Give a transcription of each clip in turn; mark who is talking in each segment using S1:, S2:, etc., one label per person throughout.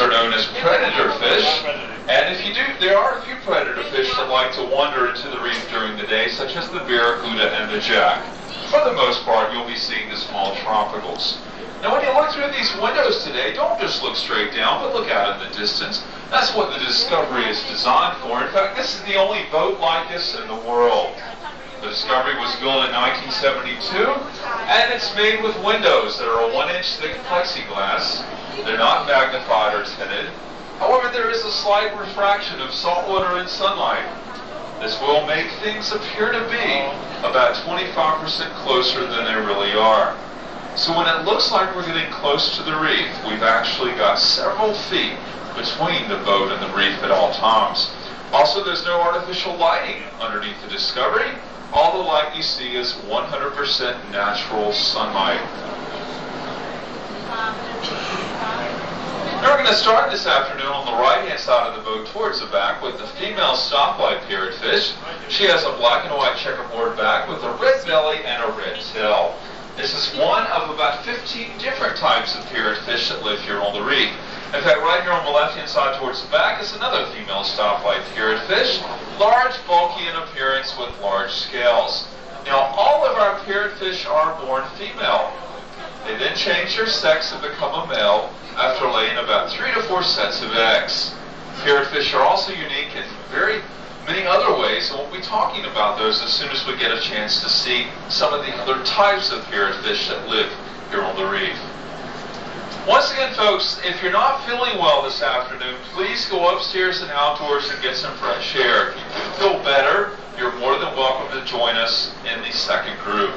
S1: are known as predator fish, and there are a few predator fish that like to wander into the reef during the day, such as the barracuda and the jack. For the most part, you'll be seeing the small tropicals. Now when you look through these windows today, don't just look straight down, but look out in the distance. That's what the Discovery is designed for. In fact, this is the only boat like this in the world. The Discovery was built in 1972, and it's made with windows that are a 1-inch thick plexiglass. They're not magnified or tinted. However, there is a slight refraction of salt water and sunlight. This will make things appear to be about 25% closer than they really are. So when it looks like we're getting close to the reef, we've actually got several feet between the boat and the reef at all times. Also, there's no artificial lighting underneath the Discovery. All the light you see is 100% natural sunlight. Now we're going to start this afternoon on the right-hand side of the boat towards the back with the female stoplight parrotfish. She has a black and white checkerboard back with a red belly and a red tail. This is one of about 15 different types of parrotfish that live here on the reef. In fact, right here on the left-hand side towards the back is another female stoplight parrotfish, large, bulky in appearance with large scales. Now, all of our parrotfish are born female. They then change their sex and become a male after laying about 3 to 4 sets of eggs. Parrotfish are also unique in very many other ways, and we'll be talking about those as soon as we get a chance to see some of the other types of parrotfish that live here on the reef. Once again, folks, if you're not feeling well this afternoon, please go upstairs and outdoors and get some fresh air. If you feel better, you're more than welcome to join us in the second group.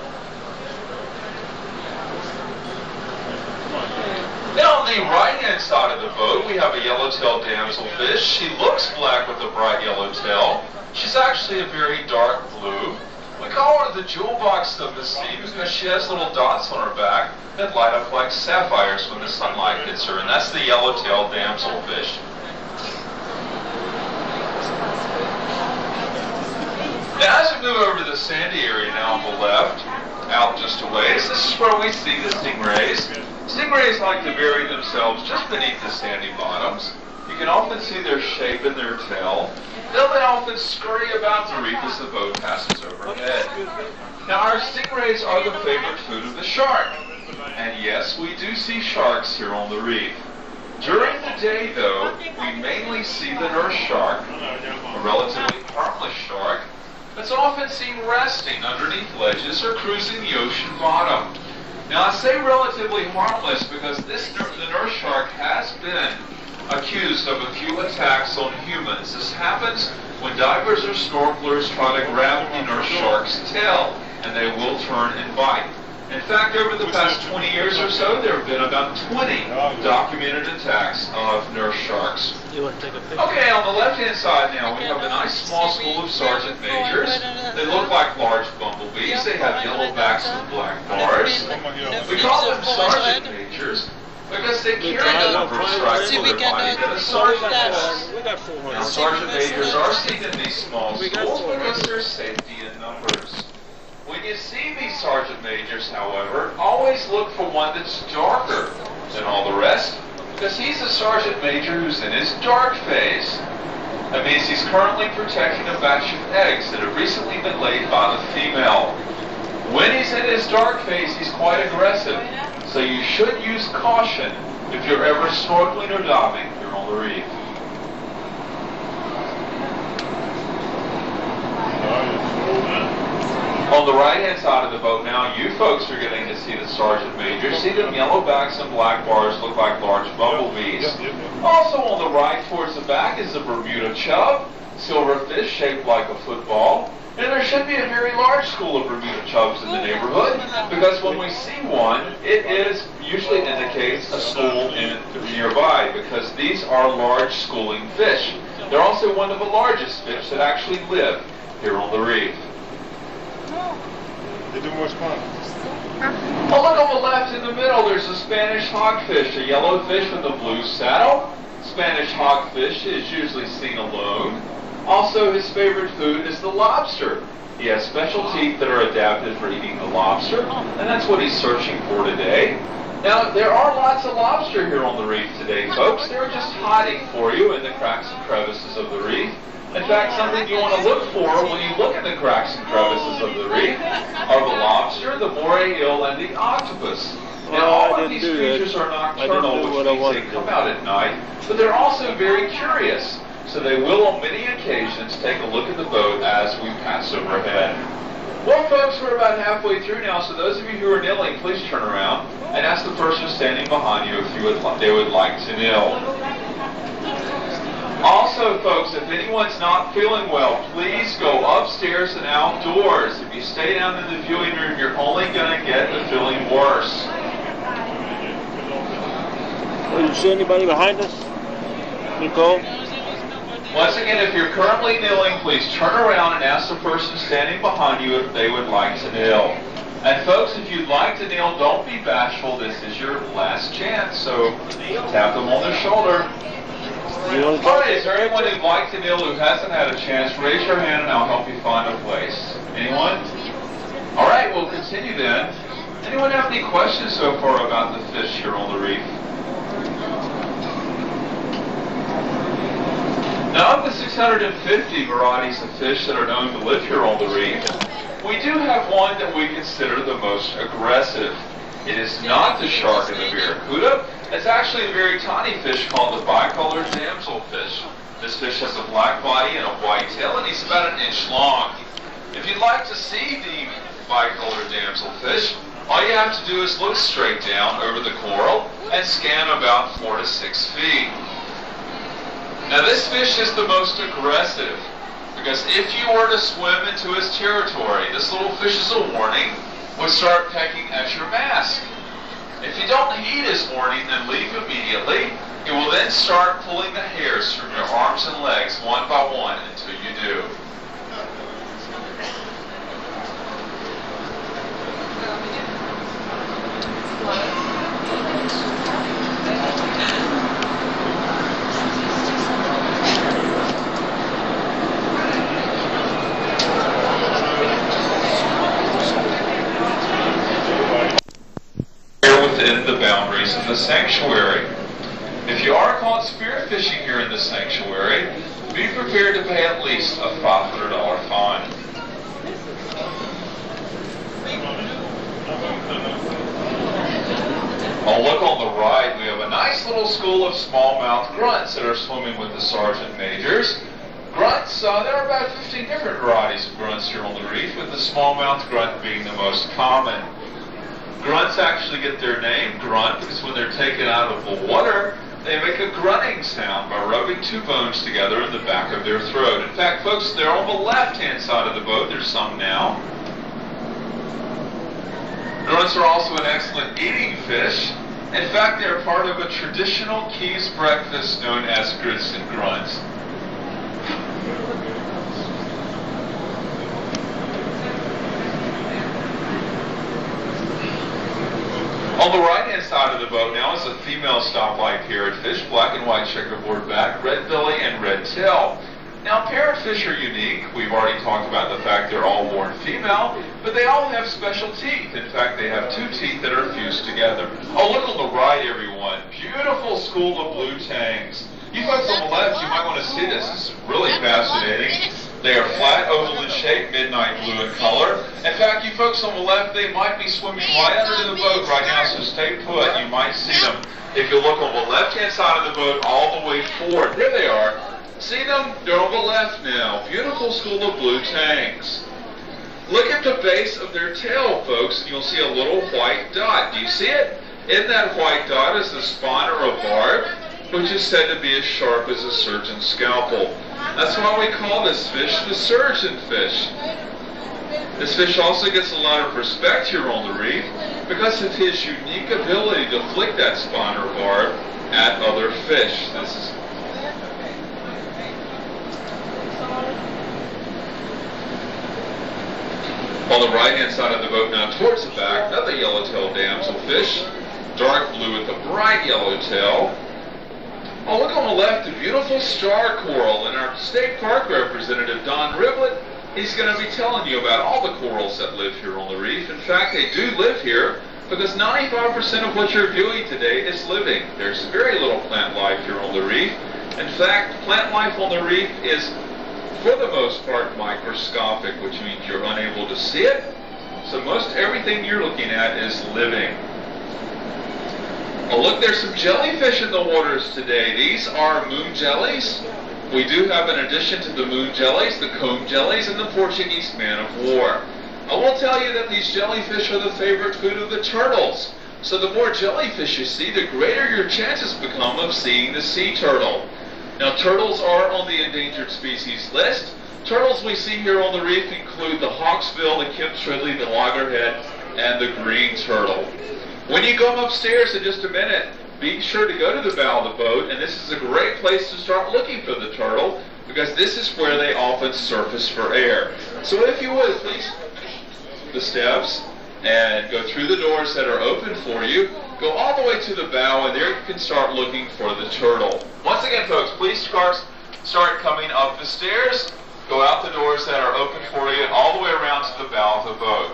S1: Now on the right-hand side of the boat, we have a yellow-tailed damselfish. She looks black with a bright yellow tail. She's actually a very dark blue. We call her the jewel box of the sea because she has little dots on her back that light up like sapphires when the sunlight hits her, and that's the yellow-tailed damselfish. Now as we move over to the sandy area now on the left, out just a ways, this is where we see the stingrays. Stingrays like to bury themselves just beneath the sandy bottoms. You can often see their shape in their tail. They'll then often scurry about the reef as the boat passes overhead. Now our stingrays are the favorite food of the shark. And yes, we do see sharks here on the reef. During the day, though, we mainly see the nurse shark, a relatively harmless shark, that's often seen resting underneath ledges or cruising the ocean bottom. Now I say relatively harmless because the nurse shark has been accused of a few attacks on humans. This happens when divers or snorkelers try to grab the nurse shark's tail, and they will turn and bite. In fact, over the past 20 years or so, there have been about 20 documented attacks of nurse sharks. Okay, on the left-hand side now, we have a nice small school of sergeant majors. They look like large bumblebees. They have yellow backs and black bars. We call them sergeant majors because they carry the number of stripes on their body that a sergeant has. Now, sergeant majors are seen in these small schools because there's safety in numbers. When you see these sergeant majors, however, always look for one that's darker than all the rest, because he's a sergeant major who's in his dark phase. That means he's currently protecting a batch of eggs that have recently been laid by the female. When he's in his dark phase, he's quite aggressive, so you should use caution if you're ever snorkeling or diving here on the reef. On the right-hand side of the boat now, you folks are getting to see the sergeant majors. See them yellow backs and black bars look like large bumblebees. Also on the right towards the back is the Bermuda chub, silverfish shaped like a football. And there should be a very large school of Bermuda chubs in the neighborhood, because when we see one, it usually indicates a school in nearby, because these are large schooling fish. They're also one of the largest fish that actually live here on the reef.
S2: They do more spawning.
S1: Oh, look on the left in the middle, there's a Spanish hogfish, a yellow fish with a blue saddle. Spanish hogfish is usually seen alone. Also, his favorite food is the lobster. He has special teeth that are adapted for eating the lobster, and that's what he's searching for today. Now, there are lots of lobster here on the reef today, folks. They're just hiding for you in the cracks and crevices of the reef. In fact, something you want to look for when you look in the cracks and crevices of the reef are the lobster, the moray eel, and the octopus. Now, all of these creatures are nocturnal, which means they come out at night, but they're also very curious. So they will, on many occasions, take a look at the boat as we pass overhead. Well, folks, we're about halfway through now, so those of you who are kneeling, please turn around and ask the person standing behind you if they would like to kneel. Also, folks, if anyone's not feeling well, please go upstairs and outdoors. If you stay down in the viewing room, you're only going to get the feeling worse.
S2: Do you see anybody behind us, Nicole?
S1: Once again, if you're currently kneeling, please turn around and ask the person standing behind you if they would like to kneel. And folks, if you'd like to kneel, don't be bashful. This is your last chance, so tap them on the shoulder. All right, is there anyone who'd like to kneel who hasn't had a chance? Raise your hand and I'll help you find a place. Anyone? All right, we'll continue then. Anyone have any questions so far about the fish here on the reef? Now, of the 650 varieties of fish that are known to live here on the reef, we do have one that we consider the most aggressive. It is not the shark and the barracuda. It's actually a very tiny fish called the bicolored damselfish. This fish has a black body and a white tail, and he's about 1 inch long. If you'd like to see the bicolored damselfish, all you have to do is look straight down over the coral and scan about 4 to 6 feet. Now, this fish is the most aggressive because if you were to swim into his territory, this little fish is a warning, would start pecking at your mask. If you don't heed his warning, then leave immediately. It will then start pulling the hairs from your arms and legs one by one until you do. Within the boundaries of the sanctuary. If you are caught spearfishing here in the sanctuary, be prepared to pay at least a $500 fine. Oh, look on the right, we have a nice little school of smallmouth grunts that are swimming with the sergeant majors. Grunts, there are about 15 different varieties of grunts here on the reef, with the smallmouth grunt being the most common. Grunts actually get their name, grunt, because when they're taken out of the water, they make a grunting sound by rubbing two bones together in the back of their throat. In fact, folks, they're on the left-hand side of the boat. There's some now. Grunts are also an excellent eating fish. In fact, they're part of a traditional Keys breakfast known as grits and grunts. On the right-hand side of the boat now is a female stoplight parrotfish, black and white checkerboard back, red belly, and red tail. Now, parrotfish are unique. We've already talked about the fact they're all born female, but they all have special teeth. In fact, they have two teeth that are fused together. Oh, look on the right, everyone. Beautiful school of blue tangs. You folks on the left, you might want to see this. This is really fascinating. They are flat, oval in shape, midnight blue in color. In fact, you folks on the left, they might be swimming right under the boat right now, so stay put. You might see them. If you look on the left-hand side of the boat all the way forward, there they are. See them? They're on the left now. Beautiful school of blue tangs. Look at the base of their tail, folks, and you'll see a little white dot. Do you see it? In that white dot is the spine or a barb, which is said to be as sharp as a surgeon's scalpel. That's why we call this fish the surgeon fish. This fish also gets a lot of respect here on the reef because of his unique ability to flick that spine or barb at other fish. On the right-hand side of the boat now towards the back, another yellowtail damselfish, dark blue with a bright yellow tail. Oh, look on the left, a beautiful star coral, and our state park representative, Don Riblet, he's going to be telling you about all the corals that live here on the reef. In fact, they do live here Because 95% of what you're viewing today is living. There's very little plant life here on the reef. In fact, plant life on the reef is, for the most part, microscopic, which means you're unable to see it. So most everything you're looking at is living. Oh, look, there's some jellyfish in the waters today. These are moon jellies. We do have, in addition to the moon jellies, the comb jellies and the Portuguese man of war. I will tell you that these jellyfish are the favorite food of the turtles. So the more jellyfish you see, the greater your chances become of seeing the sea turtle. Now, turtles are on the endangered species list. Turtles we see here on the reef include the hawksbill, the Kemp's Ridley, the loggerhead, and the green turtle. When you go upstairs in just a minute, be sure to go to the bow of the boat, and this is a great place to start looking for the turtle, because this is where they often surface for air. So if you would, please the steps and go through the doors that are open for you, go all the way to the bow, and there you can start looking for the turtle. Once again, folks, please start coming up the stairs, go out the doors that are open for you, and all the way around to the bow of the boat.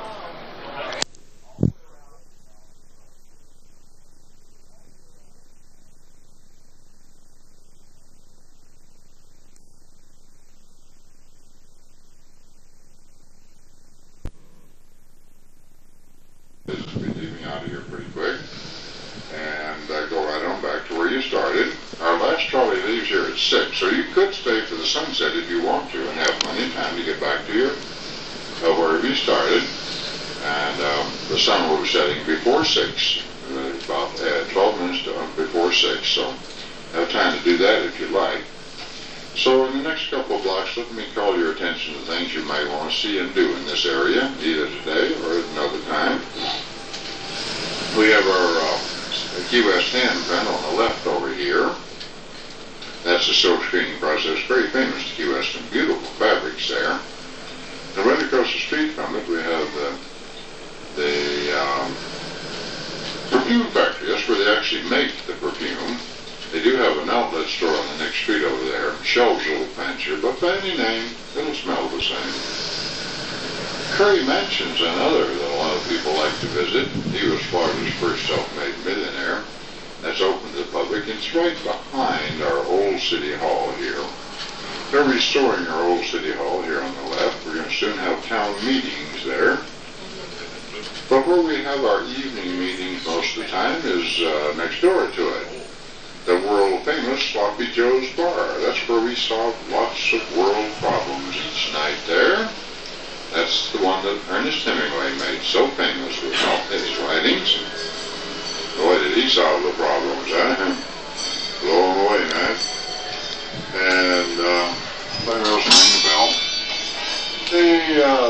S3: Be leaving out of here pretty quick, and go right on back to where you started. Our last trolley leaves here at 6, so you could stay for the sunset if you want to and have plenty of time to get back to your wherever you started. And the sun will be setting before 6, about 12 minutes before 6, so have time to do that if you like. So in the next couple of blocks, let me call your attention to things you might want to see and do in this area, either today or at another time. We have our Key West handprint on the left over here. That's a silk screening process, very famous to Key West, and beautiful fabrics there. And right across the street from it, we have the perfume factory. That's where they actually make the perfume. They do have an outlet store on the next street over there. Shelves a little fancier, but by any name, it'll smell the same. Curry Mansion's another that a lot of people like to visit. He was Florida's first self-made millionaire. That's open to the public. It's right behind our old City Hall here. They're restoring our old City Hall here on the left. We're going to soon have town meetings there. But where we have our evening meetings most of the time is next door to it. The world-famous Sloppy Joe's Bar. That's where we solve lots of world problems each night there. That's the one that Ernest Hemingway made so famous with all his writings. Boy, did he solve the problems, huh? Blow him away, man. And, somebody else ring the bell.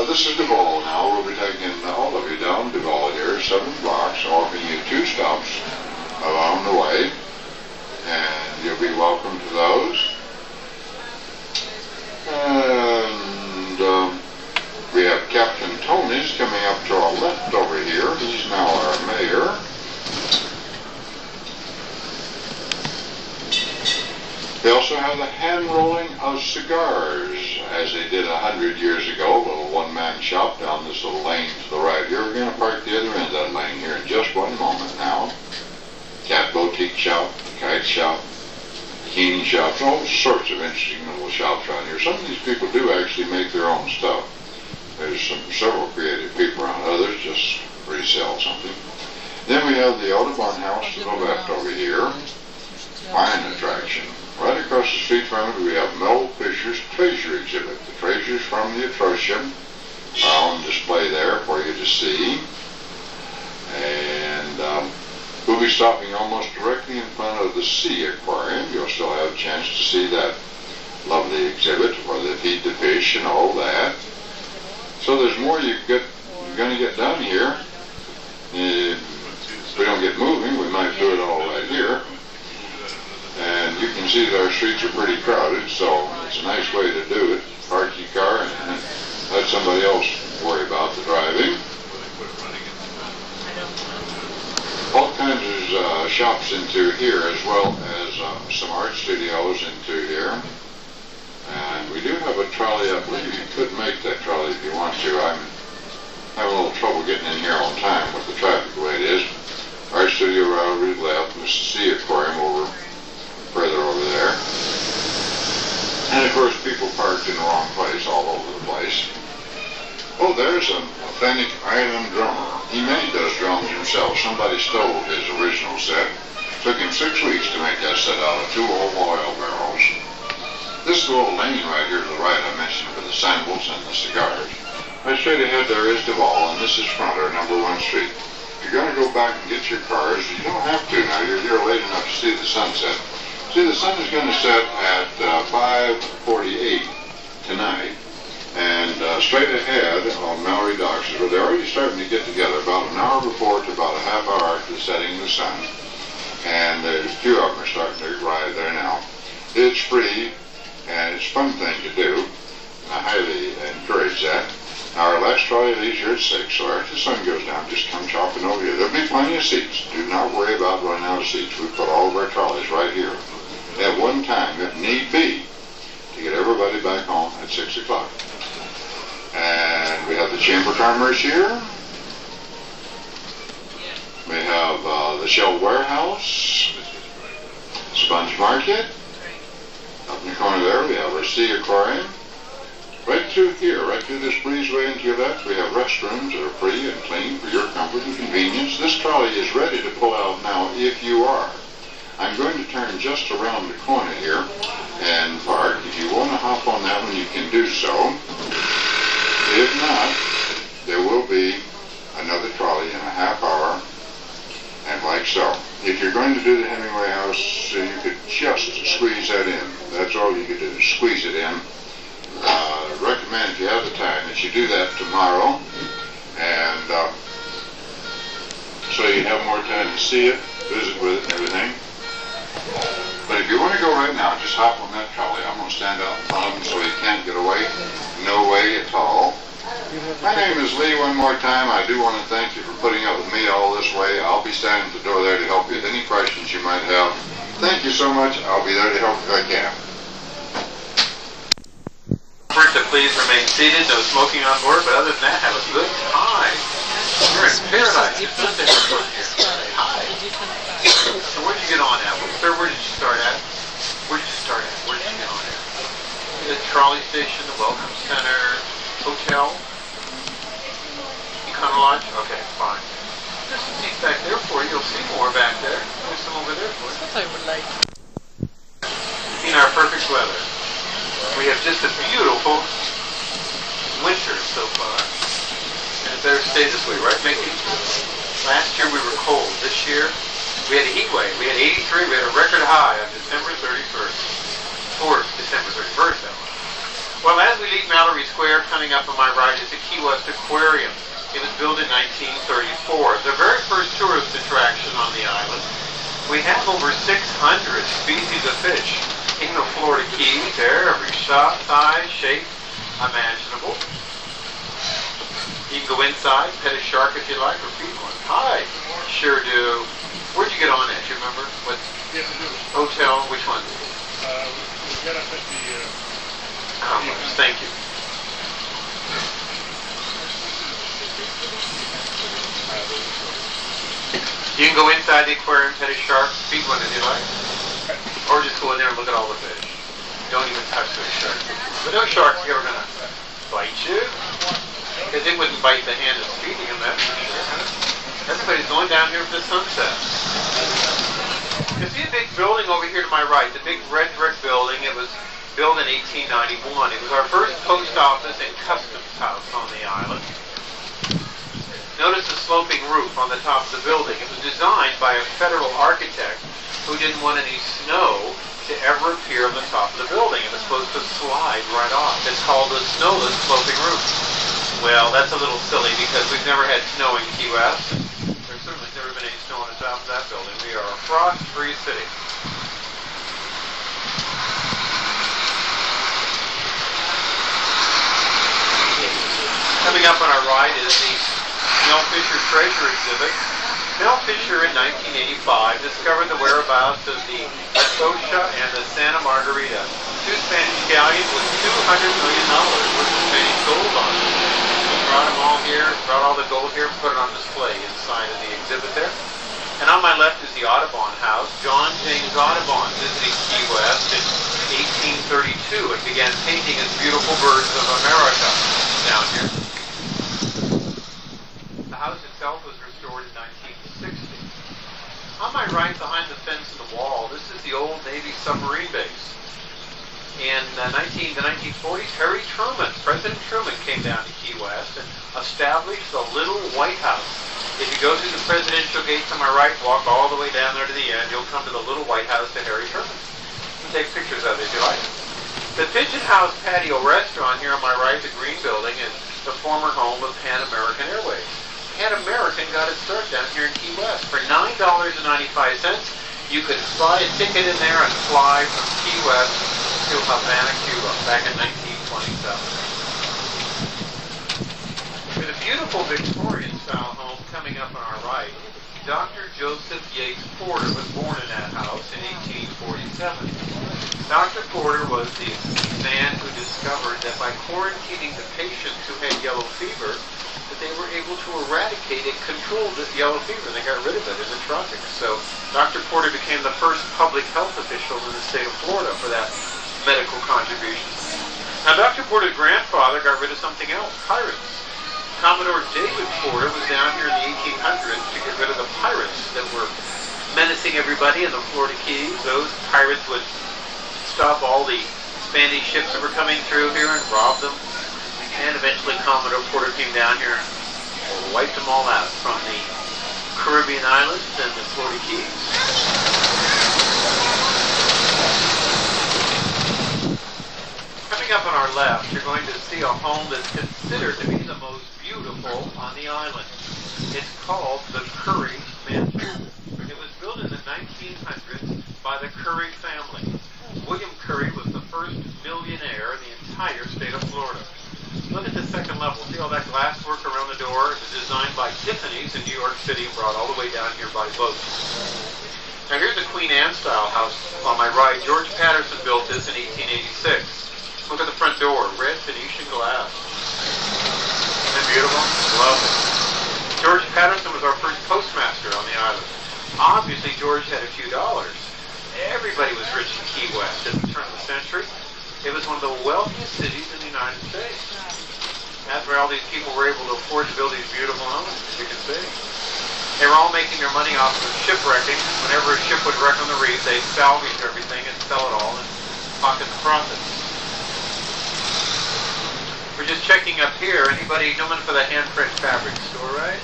S3: This is Duval now. We'll be taking all of you down Duval here, 7 blocks, offering you 2 stops along the way. And you'll be welcome to those. And we have Captain Tony's coming up to our left over here. He's now our mayor. They also have the hand rolling of cigars, as they did 100 years ago, a little one-man shop down this little lane to the right here. We're going to park the other end of that lane here in just one moment now. Cat boutique shop, kite shop, bikini shops, all sorts of interesting little shops around here. Some of these people do actually make their own stuff. There's several creative people around, others just resell something. Then we have the Audubon House to the left over here. Fine attraction. Right across the street from it, we have Mel Fisher's treasure exhibit. The treasures from the Atrocium are on display there for you to see. And we'll be stopping almost directly in front of the Sea Aquarium. You'll still have a chance to see that lovely exhibit where they feed the fish and all that. So there's more you're going to get done here. If we don't get moving, we might do it all right here. And you can see that our streets are pretty crowded, so it's a nice way to do it. Park your car and let somebody else worry about the driving. All kinds of shops into here, as well as some art studios into here. And we do have a trolley. I believe you could make that trolley if you want to. having a little trouble getting in here on time with the traffic the way it is. Our studio router we left, and the Sea Aquarium over further over there. And of course people parked in the wrong place all over the place. Oh, there's an authentic island drummer. He made those drums himself. Somebody stole his original set. Took him 6 weeks to make that set out of 2 old oil barrels. This little lane right here to the right I mentioned for the sandals and the cigars. Right straight ahead there is Duval, and this is Fronter, number 1 Street. If you're going to go back and get your cars, you don't have to now. You're here late enough to see the sunset. See, the sun is going to set at 5:48 tonight. And straight ahead on Mallory Docks is where they're already starting to get together about an hour before to about a half hour after the setting of the sun. And there's a few of them are starting to arrive there now. It's free, and it's a fun thing to do. I highly encourage that. Our last trolley leaves here at 6, so after the sun goes down, just come chopping over here. There'll be plenty of seats. Do not worry about running out of seats. We put all of our trolleys right here. At one time, if need be, to get everybody back home at 6 o'clock. And we have the Chamber Commerce here. We have the Shell Warehouse, Sponge Market. Up in the corner there, we have our Sea Aquarium. Right through here, right through this breezeway into your left, we have restrooms that are free and clean for your comfort and convenience. This trolley is ready to pull out now if you are. I'm going to turn just around the corner here and park. If you want to hop on that one, you can do so. If not, there will be another trolley in a half hour, and like so. If you're going to do the Hemingway House, you could just squeeze that in. That's all you could do, squeeze it in. Recommend, if you have the time, that you do that tomorrow, and so you have more time to see it, visit with it, and everything. But if you want to go right now, just hop on that trolley. I'm going to stand out in front of them so you can't get away. No way at all. My name is Lee one more time. I do want to thank you for putting up with me all this way. I'll be standing at the door there to help you with any questions you might have. Thank you so much. I'll be there to help if I can.
S4: To please remain seated, no smoking on board, but other than that, have a good time. You're in paradise. Hi. So where'd you get on at? Sir, where did you start at? Where did you start at? Where did you get on at? The trolley station, the Welcome Center, hotel, Econo Lodge? Okay, fine. There's some seats back there for you. You'll see more back there. There's some over there for you.
S5: That's what I would like.
S4: In our perfect weather. We have just a beautiful winter so far. And it better stay this way, right, Mickey? Last year we were cold. This year we had a heat wave. We had 83. We had a record high on December 31st. Or December 31st, that was. Well, as we leave Mallory Square, coming up on my right is the Key West Aquarium. It was built in 1934. The very first tourist attraction on the island. We have over 600 species of fish. In the Florida Keys, every size, shape imaginable. You can go inside, pet a shark if you like, or feed one. Hi, sure do. Where'd you get on at? You remember? What hotel? Which one?
S6: We got up at the.
S4: Thank you. You can go inside the aquarium, pet a shark, feed one if you like. Or just go in there and look at all the fish. Don't even touch those sharks. But no sharks are ever going to bite you. Because they wouldn't bite the hand that's feeding them, that's for sure. Everybody's going down here for the sunset. You see a big building over here to my right, the big red brick building. It was built in 1891. It was our first post office and customs house on the island. Notice the sloping roof on the top of the building. It was designed by a federal architect who didn't want any snow to ever appear on the top of the building. It was supposed to slide right off. It's called a snowless sloping roof. Well, that's a little silly because we've never had snow in Key West. There's certainly never been any snow on the top of that building. We are a frost-free city. Coming up on our right is the Mel Fisher Treasure Exhibit. Mel Fisher in 1985 discovered the whereabouts of the La Scotia and the Santa Margarita, 2 Spanish galleons with $200 million worth of Spanish gold on them. brought them all here, brought all the gold here, and put it on display inside of the exhibit there. And on my left is the Audubon House. John James Audubon visited Key West in 1832 and began painting his beautiful birds of America down here. The house itself was restored in 1960. On my right, behind the fence and the wall, this is the old Navy submarine base. In the 1940s, President Truman came down to Key West and established the Little White House. If you go through the presidential gates on my right, walk all the way down there to the end, you'll come to the Little White House to Harry Truman. You can take pictures of it if you like. The Pigeon House Patio Restaurant here on my right, the green building, is the former home of Pan American Airways. Pan American got its start down here in Key West. For $9.95, you could buy a ticket in there and fly from Key West to Havana, Cuba, back in 1927. With a beautiful Victorian-style home coming up on our right, Dr. Joseph Yates Porter was born in that house in 1847. Dr. Porter was the man who discovered that by quarantining the patients who had yellow fever, that they were able to eradicate and control the yellow fever. They got rid of it in the tropics. So Dr. Porter became the first public health official in the state of Florida for that medical contribution. Now, Dr. Porter's grandfather got rid of something else, pirates. Commodore David Porter was down here in the 1800s to get rid of the pirates that were menacing everybody in the Florida Keys. Those pirates would stop all the Spanish ships that were coming through here and rob them. And eventually Commodore Porter came down here and wiped them all out from the Caribbean islands and the Florida Keys. Coming up on our left, you're going to see a home that's considered to be the most beautiful on the island. It's called the Curry Mansion. It was built in the 1900s by the Curry family. William Curry was the first millionaire in the entire state of Florida. Look at the second level. See all that glass work around the door? It was designed by Tiffany's in New York City and brought all the way down here by boat. Now here's a Queen Anne style house on my right. George Patterson built this in 1886. Look at the front door, red Venetian glass. Isn't it beautiful? Lovely. George Patterson was our first postmaster on the island. Obviously, George had a few dollars. Everybody was rich in Key West at the turn of the century. It was one of the wealthiest cities in the United States. That's where all these people were able to afford to build these beautiful homes, as you can see. They were all making their money off of shipwrecking. Whenever a ship would wreck on the reef, they'd salvage everything and sell it all and pocket the profits. We're just checking up here. Anybody known for the handprint fabric store, right?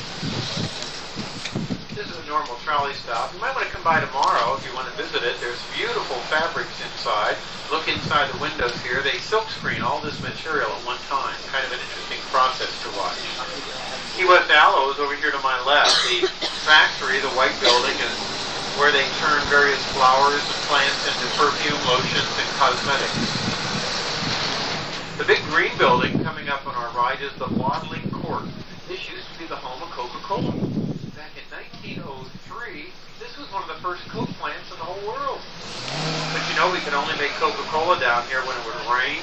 S4: This is a normal trolley stop. You might want to come by tomorrow if you want to visit it. There's beautiful fabrics inside. Look inside the windows here. They silk screen all this material at one time. Kind of an interesting process to watch. Key West Aloe is over here to my left. The factory, the white building, is where they turn various flowers and plants into perfume, lotions, and cosmetics. The big green building coming up on our right is the bottling court. This used to be the home of Coca-Cola. Back in 1903, this was one of the first Coke plants in the whole world. But you know, we could only make Coca-Cola down here when it would rain.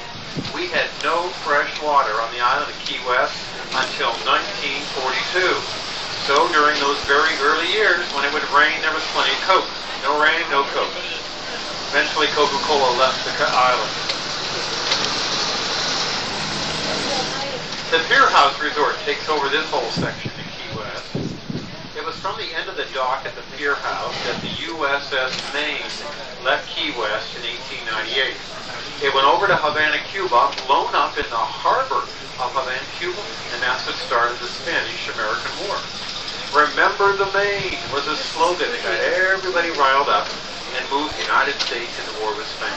S4: We had no fresh water on the island of Key West until 1942. So during those very early years, when it would rain, there was plenty of Coke. No rain, no Coke. Eventually, Coca-Cola left the island. The Pier House Resort takes over this whole section in Key West. It was from the end of the dock at the Pier House that the USS Maine left Key West in 1898. It went over to Havana, Cuba, blown up in the harbor of Havana, Cuba, and that's what started the Spanish-American War. Remember the Maine was a slogan that got everybody riled up and moved the United States into war with Spain.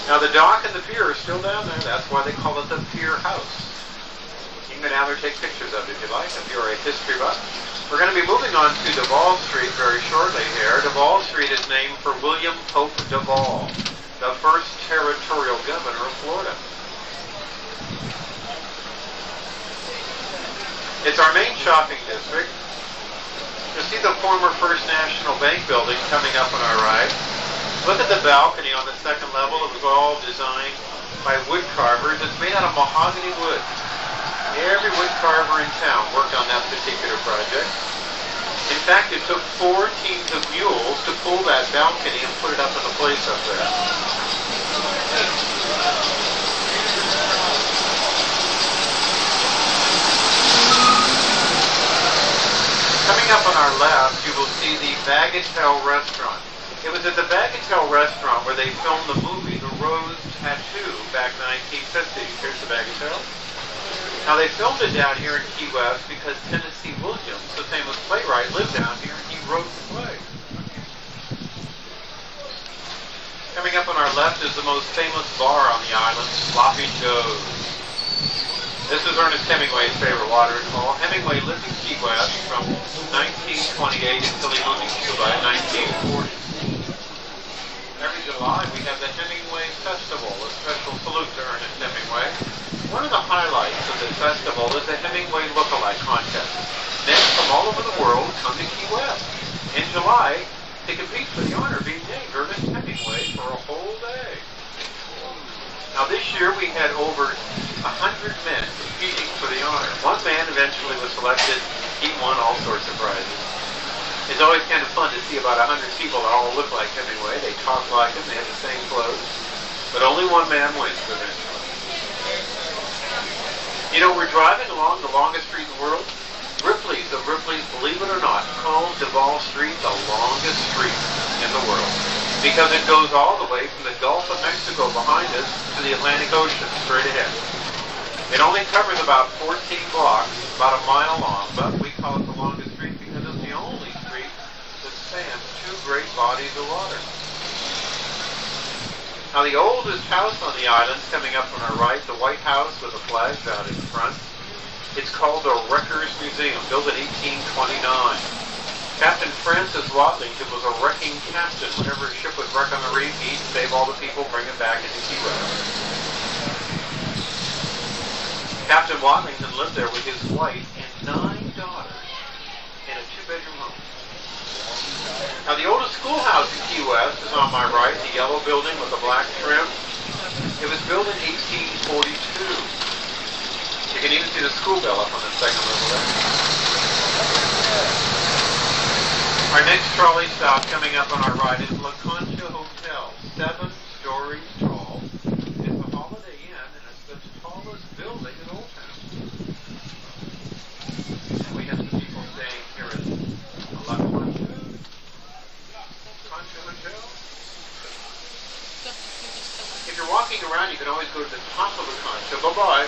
S4: Now the dock and the pier are still down there. That's why they call it the Pier House. You can go down there and take pictures of it if you like, if you're a history buff. We're going to be moving on to Duval Street very shortly here. Duval Street is named for William Pope Duval, the first territorial governor of Florida. It's our main shopping district. You see the former First National Bank building coming up on our right. Look at the balcony on the second level. It was all designed by wood carvers. It's made out of mahogany wood. Every wood carver in town worked on that particular project. In fact, it took 4 teams of mules to pull that balcony and put it up in the place up there. Coming up on our left, you will see the Bagatelle restaurant. It was at the Bagatelle restaurant where they filmed the movie The Rose Tattoo back in 1950. Here's the Bagatelle. Now they filmed it down here in Key West because Tennessee Williams, the famous playwright, lived down here and he wrote the play. Coming up on our left is the most famous bar on the island, Sloppy Joe's. This is Ernest Hemingway's favorite watering hole. Hemingway lived in Key West from 1928 until he moved to Cuba in 1940. Every July we have the Hemingway Festival, a special salute to Ernest Hemingway. One of the highlights of this festival is the Hemingway Lookalike Contest. Men from all over the world come to Key West. In July, they compete for the honor of being named Ernest Hemingway for a whole day. Now this year we had over 100 men competing for the honor. One man eventually was selected. He won all sorts of prizes. It's always kind of fun to see about 100 people that all look like Hemingway. They talk like him. They have the same clothes. But only one man wins eventually. You know, we're driving along the longest street in the world. Ripley's of Ripley's, believe it or not, calls Duval Street the longest street in the world because it goes all the way from the Gulf of Mexico behind us to the Atlantic Ocean straight ahead. It only covers about 14 blocks, about a mile long, but we call it the longest street because it's the only street that spans 2 great bodies of water. Now the oldest house on the island, coming up on our right, the White House with the flags out in front. It's called the Wreckers Museum, built in 1829. Captain Francis Watlington was a wrecking captain. Whenever a ship would wreck on the reef, he'd save all the people, bring them back into Key West. Captain Watlington lived there with his wife and 9 daughters in a 2-bedroom home. Now the oldest schoolhouse in Key West is on my right, the yellow building with the black trim. It was built in 1842. You can even see the school bell up on the second level there. Our next trolley stop coming up on our right is La Concha Hotel, 7 stories tall. It's a Holiday Inn and it's the tallest building in Old Town. And we have some people staying here at La Concha Hotel. If you're walking around, you can always go to the top of La Concha. Bye-bye.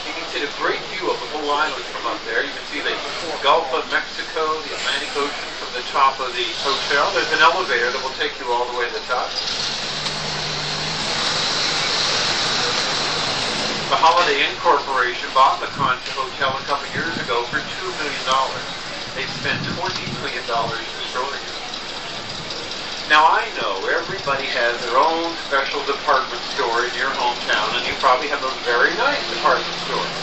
S4: You can see a great view of the whole island from up there. You can see the Gulf of Mexico, the Atlantic Ocean from the top of the hotel. There's an elevator that will take you all the way to the top. The Holiday Inn Corporation bought La Concha Hotel a couple years ago for $2 million. They spent $20 million destroying it. Now I know everybody has their own special department store in your hometown, and you probably have those very nice department stores,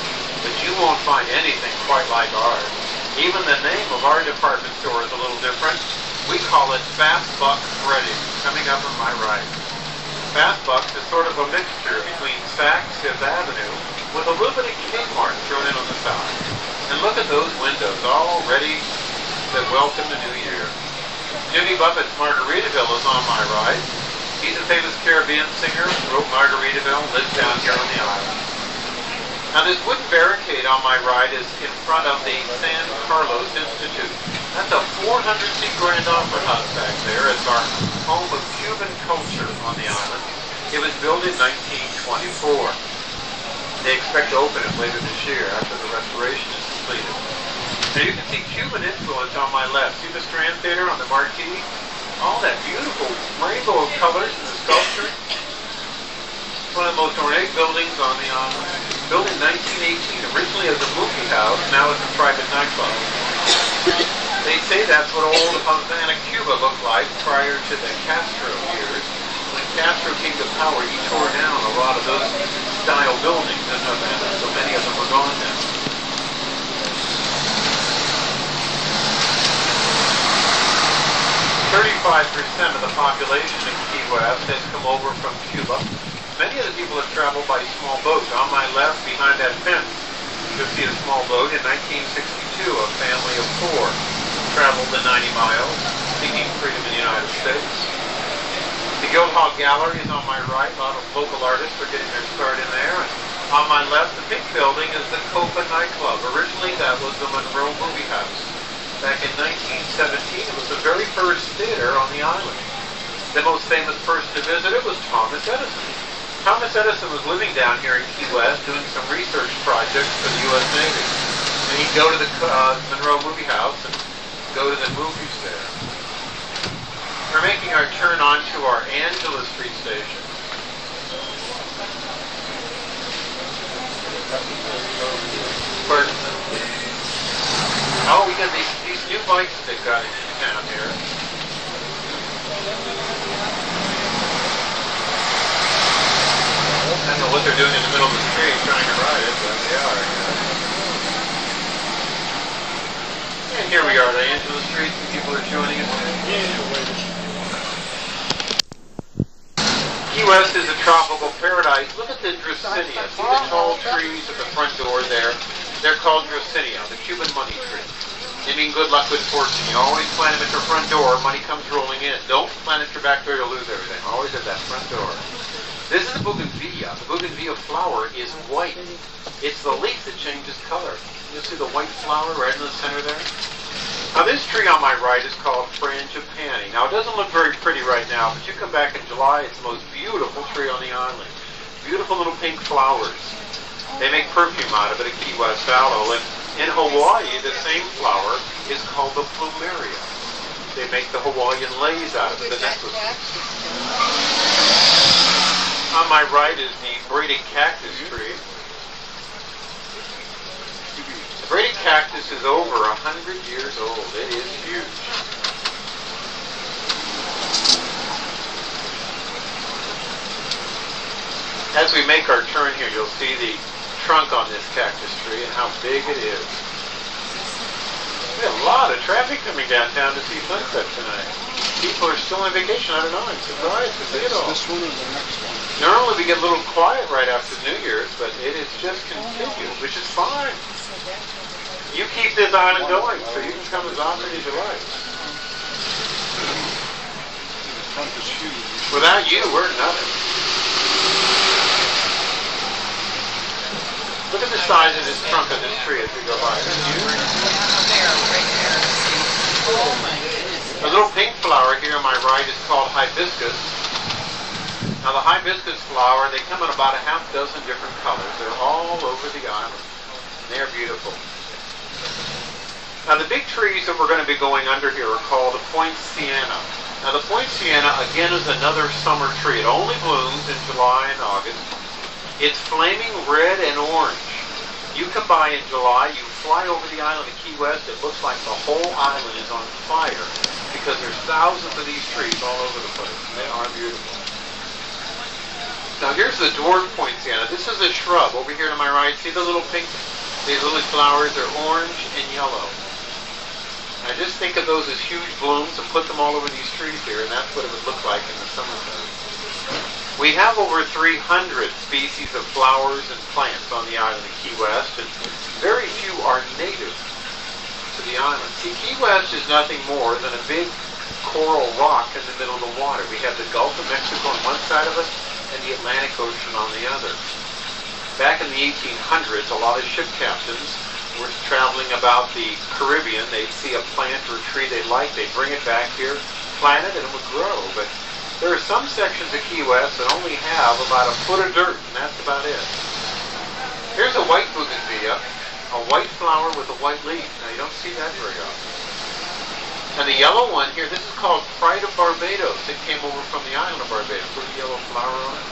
S4: but you won't find anything quite like ours. Even the name of our department store is a little different. We call it Fast Buck Freddy's, coming up on my right. Fast Bucks is sort of a mixture between Saks, Fifth Avenue, with a little bit of Kmart thrown in on the side. And look at those windows, all ready to welcome the new year. Jimmy Buffett's Margaritaville is on my right. He's a famous Caribbean singer, wrote Margaritaville, lives down here on the island. Now this wooden barricade on my right is in front of the San Carlos Institute. That's a 400-seat grand opera house back there. It's our home of Cuban culture on the island. It was built in 1924. They expect to open it later this year after the restoration is completed. Now you can see Cuban influence on my left. See the Strand Theater on the marquee? All that beautiful rainbow of colors in the sculpture. One of the most ornate buildings on the island. Built in 1918, originally as a movie house, now it's a private nightclub. They say that's what old Havana, Cuba looked like prior to the Castro years. When Castro came to power, he tore down a lot of those style buildings in Havana, so many of them are gone now. 35% of the population in Key West has come over from Cuba. Many of the people have traveled by small boat. On my left, behind that fence, You'll see a small boat. In 1962, a family of 4 traveled the 90 miles, seeking freedom in the United States. The Guildhall Gallery is on my right. A lot of local artists are getting their start in there. And on my left, the pink building is the Copa nightclub. Originally, that was the Monroe Movie House. Back in 1917, it was the very first theater on the island. The most famous person to visit it was Thomas Edison. Thomas Edison was living down here in Key West doing some research projects for the U.S. Navy. And he'd go to the Monroe Movie House and go to the movies there. We're making our turn onto our Angela Street station. Pardon? Oh, we got these new bikes that they've got in town here. I don't know what they're doing in the middle of the street trying to ride it, but they are. And here we are at Angela Street. People are joining us. Key West is a tropical paradise. Look at the Dracaena. See the tall trees at the front door there? They're called Dracaena, the Cuban money tree. They mean good luck, good fortune. You always plant them at your front door, money comes rolling in. Don't plant it at your back door, you'll lose everything. Always at that front door. This is the bougainvillea. The bougainvillea flower is white. It's the leaf that changes color. You see the white flower right in the center there? Now this tree on my right is called frangipani. Now it doesn't look very pretty right now, but you come back in July, it's the most beautiful tree on the island. Beautiful little pink flowers. They make perfume out of it at Key West Aloe. And in Hawaii, the same flower is called the plumeria. They make the Hawaiian lace out of it, the necklaces. On my right is the braided cactus tree. The braided cactus is over 100 years old. It is huge. As we make our turn here, you'll see the trunk on this cactus tree and how big it is. We have a lot of traffic coming downtown to see sunset tonight. People are still on vacation. I don't know. I'm surprised to see it all.
S5: This one or the next one?
S4: Normally we get a little quiet right after New Year's, but it is just continued, which is fine. You keep this island going, so you can come as often as you like.
S5: The trunk is huge.
S4: Without you, we're nothing. Look at the size of this trunk of this tree as we go by. The little pink flower here on my right is called hibiscus. Now the hibiscus flower, they come in about a half dozen different colors. They're all over the island. They're beautiful. Now the big trees that we're going to be going under here are called the poinciana. Now the poinciana again is another summer tree. It only blooms in July and August. It's flaming red and orange. You come by in July, you fly over the island of Key West, it looks like the whole island is on fire because there's thousands of these trees all over the place. They are beautiful. Now here's the dwarf poinciana. This is a shrub over here to my right. See the little pink, these little flowers are orange and yellow. Now just think of those as huge blooms and put them all over these trees here, and that's what it would look like in the summertime. We have over 300 species of flowers and plants on the island of Key West, and very few are native to the island. See, Key West is nothing more than a big coral rock in the middle of the water. We have the Gulf of Mexico on one side of it and the Atlantic Ocean on the other. Back in the 1800s, a lot of ship captains were traveling about the Caribbean. They'd see a plant or a tree they liked, they'd bring it back here, plant it, and it would grow. But there are some sections of Key West that only have about a foot of dirt, and that's about it. Here's a white bougainvillea, a white flower with a white leaf. Now, you don't see that very often. And the yellow one here, this is called Pride of Barbados. It came over from the island of Barbados. Put a yellow flower on it.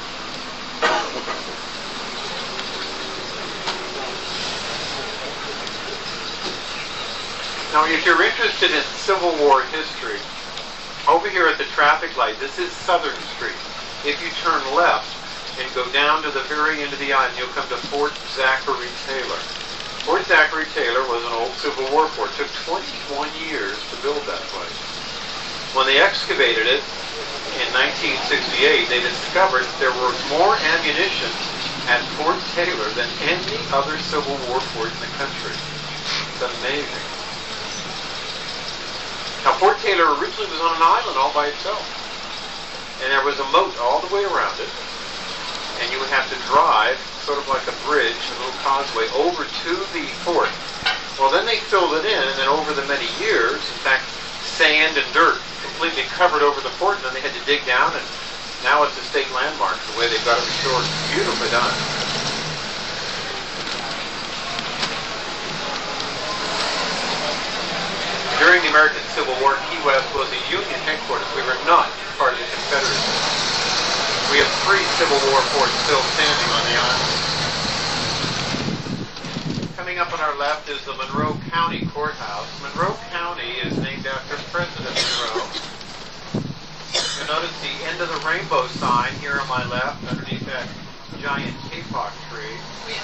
S4: Now, if you're interested in Civil War history, over here at the traffic light, this is Southern Street. If you turn left and go down to the very end of the island, you'll come to Fort Zachary Taylor. Fort Zachary Taylor was an old Civil War fort. It took 21 years to build that place. When they excavated it in 1968, they discovered there was more ammunition at Fort Taylor than any other Civil War fort in the country. It's amazing. Now, Fort Taylor originally was on an island all by itself. And there was a moat all the way around it. And you would have to drive, sort of like a bridge, a little causeway, over to the fort. Well, then they filled it in, and then over the many years, in fact, sand and dirt completely covered over the fort, and then they had to dig down, and now it's a state landmark, the way they've got it restored. Beautifully done. During the American Civil War, Key West was a Union headquarters. We were not part of the Confederacy. We have 3 Civil War forts still standing on the island. Coming up on our left is the Monroe County Courthouse. Monroe County is named after President Monroe. You'll notice the end of the rainbow sign here on my left, underneath that giant kapok tree. It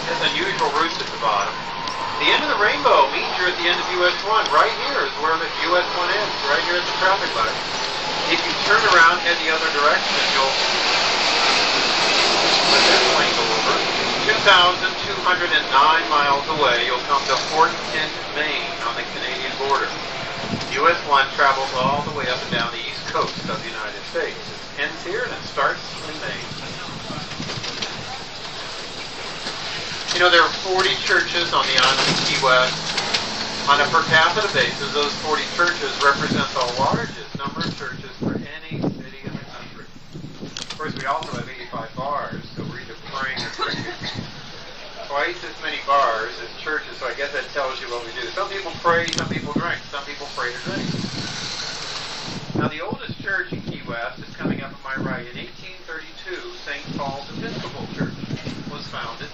S4: has unusual roots at the bottom. The end of the rainbow means you're at the end of US 1. Right here is where the US 1 ends, right here at the traffic light. If you turn around, head the other direction, you'll let that plane go over. 2,209 miles away, you'll come to Fort Kent, Maine, on the Canadian border. US 1 travels all the way up and down the east coast of the United States. It ends here and it starts in Maine. You know, there are 40 churches on the island of Key West. On a per capita basis, those 40 churches represent the largest number of churches for any city in the country. Of course, we also have 85 bars, so we're either praying or drinking. Twice as many bars as churches, so I guess that tells you what we do. Some people pray, some people drink. Some people pray to drink. Now, the oldest church in Key West is coming up on my right. In 1832, St. Paul's Episcopal Church was founded.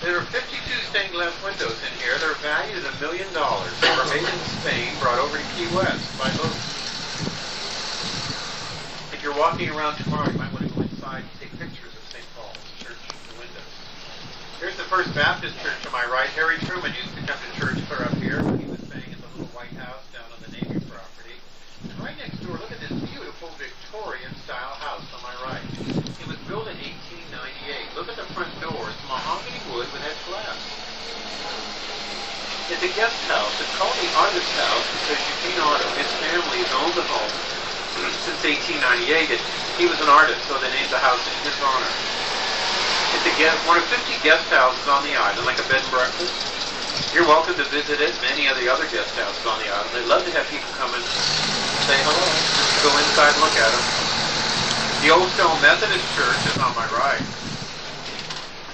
S4: There are 52 stained glass windows in here. They're valued at $1 million. They were made in Spain, brought over to Key West by boat. If you're walking around tomorrow, you might want to go inside and take pictures of St. Paul's Church in the windows. Here's the First Baptist Church to my right. Harry Truman used to come to church clear up here when he was staying at the little White House down on the Navy property. And right next door, look at this beautiful Victorian-style house on my right. It was built in 1898. Look at the front door. It's mahogany wood with edged glass. It's a guest house. It's called the Artist House because Eugene Otto, his family, has owned the home since 1898. He was an artist, so they named the house in his honor. It's one of 50 guest houses on the island, like a bed and breakfast. You're welcome to visit it, many of the other guest houses on the island. They love to have people come and say hello. Go inside and look at them. The Old Stone Methodist Church is on my right.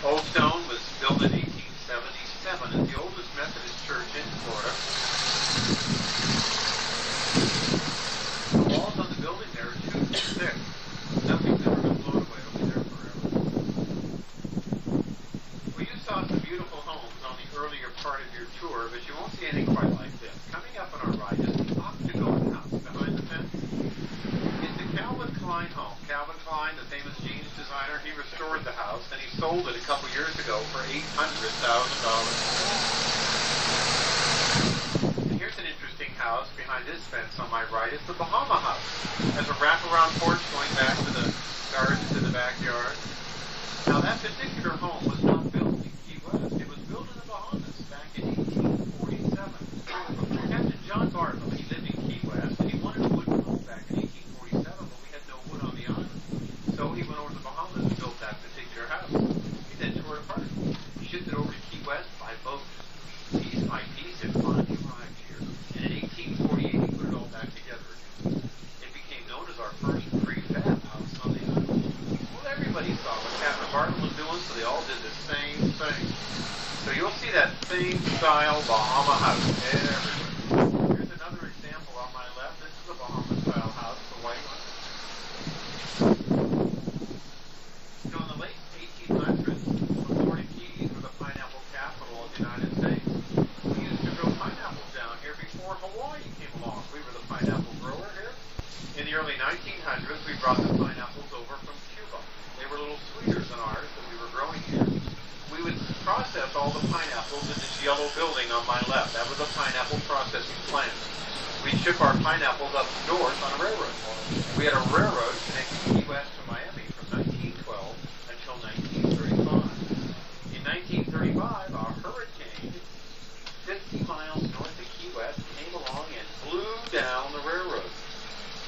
S4: Old Stone was built in 1877. It's the oldest Methodist church in Florida. The walls on the building there are 2 feet thick. Nothing's ever been blown away. It'll be there forever. Well, you saw some beautiful homes on the earlier part of your tour, but you won't see anything quite like this. Coming up on our right is the octagon house behind the fence. It's the Calvin Klein home. Calvin Klein, the famous jeans designer, he restored the house and he sold it a couple years ago for $800,000. And here's an interesting house behind this fence on my right. It's the Bahama House. It has a wraparound porch going back to the gardens in the backyard. Now that particular home was not built in Key West. It was built in the Bahamas back in 1847. Captain John Bartlett, he lived in Key West and he wanted a wooden home back in 1847, but we had no wood on the island. So he went over to the Bahamas and built that particular house. He then tore it apart. He shipped it over to Key West by boat. Piece by piece, it finally arrived here. And in 1848, he put it all back together again. It became known as our first prefab house on the island. Well, everybody saw what Captain Bartlett was doing, so they all did the same thing. So you'll see that same style Bahama house everywhere. Here's another example on my left. This is a Bahama style house, the white one. You know, in the late 1800s, the Florida Keys were the pineapple capital of the United States. We used to grow pineapples down here before Hawaii came along. We were the pineapple grower here. In the early 1900s, we brought the pineapples over from Cuba. They were a little sweeter than ours that we were growing here. We would process all the pineapples in this yellow building on my left. That was a pineapple processing plant. We'd ship our pineapples up north on a railroad. We had a railroad connecting Key West to Miami from 1925, a hurricane 50 miles north of Key West came along and blew down the railroad.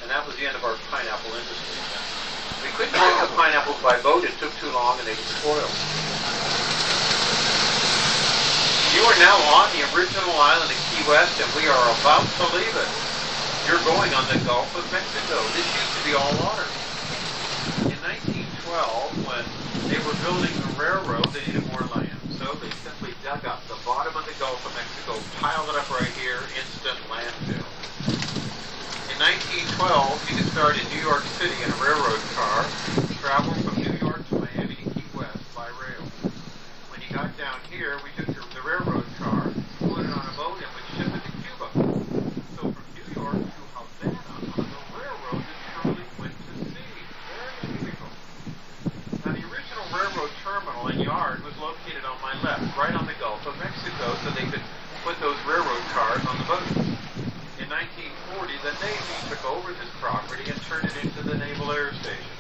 S4: And that was the end of our pineapple industry. We couldn't bring the pineapples by boat. It took too long and they would spoil. You are now on the original island of Key West, and we are about to leave it. You're going on the Gulf of Mexico. This used to be all water. In 1912, when they were building the railroad, they needed more land. So they simply dug up the bottom of the Gulf of Mexico, piled it up right here, instant landfill. In 1912, you could start in New York City in a railroad car, travel from New York to Miami to Key West by rail. When you got down here, we took the railroad car, put it on a boat, and would ship it to Cuba. So from New York to Havana on the railroad, it truly went to sea. Very difficult. Now the original railroad terminal and yard was located on my left, right on the Gulf of Mexico, so they could put those railroad cars on the boat. In 1940, the Navy took over this property and turned it into the Naval Air Station.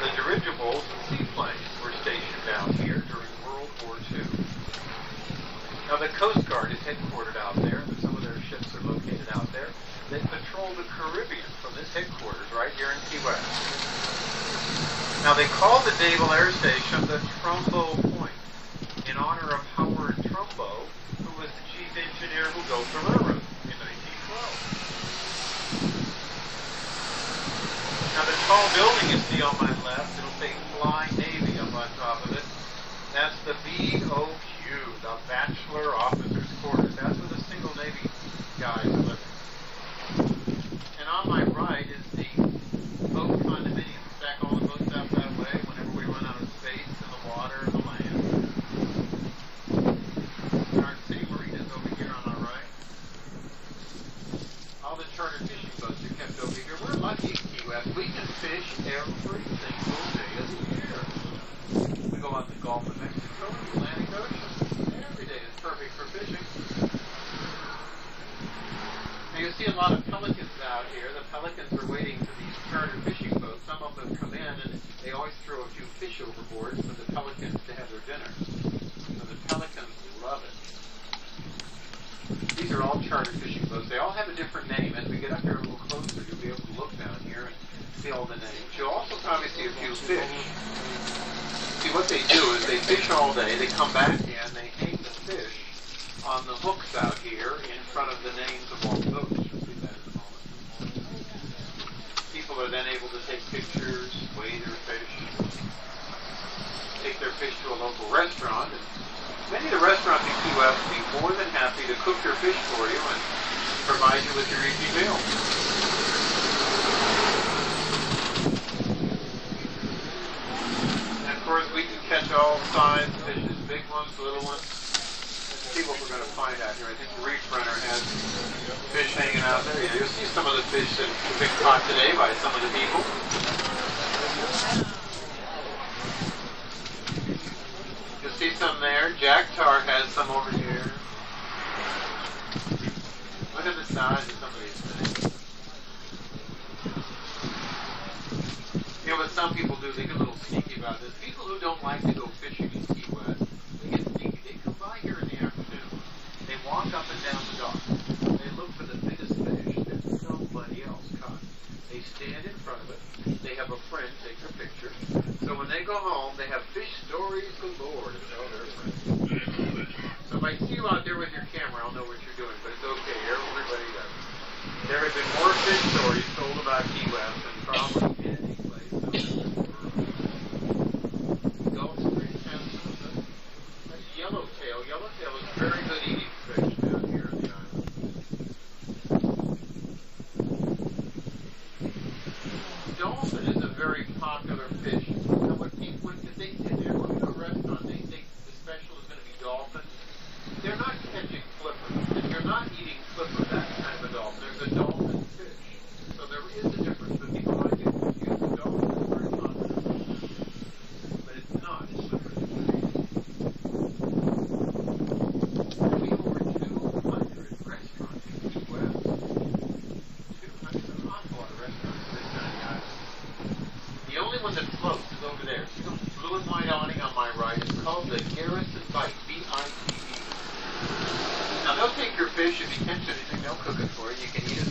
S4: The dirigibles and seaplanes were stationed down here during World War II. Now the Coast Guard is headquartered out there, and some of their ships are located out there. They patrol the Caribbean from this headquarters right here in Key West. Now they call the Naval Air Station the Trumbo Point in honor of Howard Trumbo, who was the chief engineer who built the railroad in 1912. Now the tall building you see on my left, it'll say Fly Navy up on top of it. That's the BOQ, the Bachelor Officers Quarters. That's where the single Navy guys live. And on my right is the boat condominium. Stack all the boats out that way whenever we run out of space in the water and the land. And our city marinas over here on our right. All the charter fishing boats are kept over here. We're lucky in Key West. We can fish every single day of the year. We go out the Gulf of Mexico and the Atlantic Ocean. Every day is perfect for fishing. Now you see a lot of pelicans out here. The pelicans are waiting for these charter fishing boats. Some of them come in and they always throw a few fish overboard for the pelicans to have their dinner. So the pelicans love it. These are all charter fishing boats. They all have a different name. As we get up here a little closer, you'll be able to look down here and see all the names. You'll also probably see a few fish. See, what they do is they fish all day, they come back in, they hang the fish on the hooks out here in front of the names of all the boats. You'll see that in a moment. People are then able to take pictures, weigh their fish, take their fish to a local restaurant. And many of the restaurants in Key West will be more than happy to cook your fish for you and provide you with your easy meal. And of course, we can catch all sized fishes, big ones, little ones. Let's see what we're going to find out here. I think the reef runner has fish hanging out there. Yeah, you'll see some of the fish that have been caught today by some of the people. You'll see some there. Jack Tar has some over here. Look at the size of some of these things. You know what some people do? They get a little sneaky about this. People who don't like to go fishing in Key West, they get sneaky. They come by here in the afternoon. They walk up and down the dock. They look for the biggest fish that nobody else caught. They stand in front of it. They have a friend take their picture. So when they go home, they have fish stories galore to tell their friends. So if I see you out there with your camera, I'll know what you're doing, but it's okay. Everybody does. There have been more fish stories told about Key West than probably any place else in the world. Gulf Stream has some of the yellowtail. Yellowtail is very good eating fish down here on the island. Dolphin is a very popular fish. So when they sit there, when we go to a restaurant, they think the special is going to be dolphin. They're not catching flippers, and you're not eating flipper, that kind of a dolphin. There's a dolphin fish. So there is a difference, but people might get confused. Dolphin is very popular. But it's not. It's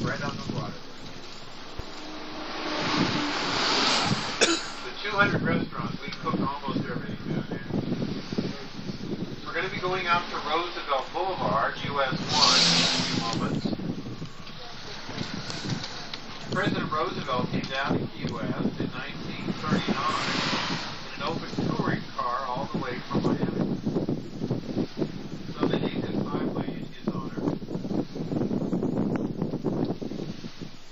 S4: right on the water. The 200 restaurants, we cook almost everything down here. We're going to be going out to Roosevelt Boulevard, US 1, in a few moments. President Roosevelt came down to Key West in 1939 in an open touring car all the way from Miami. So they named this highway in his honor.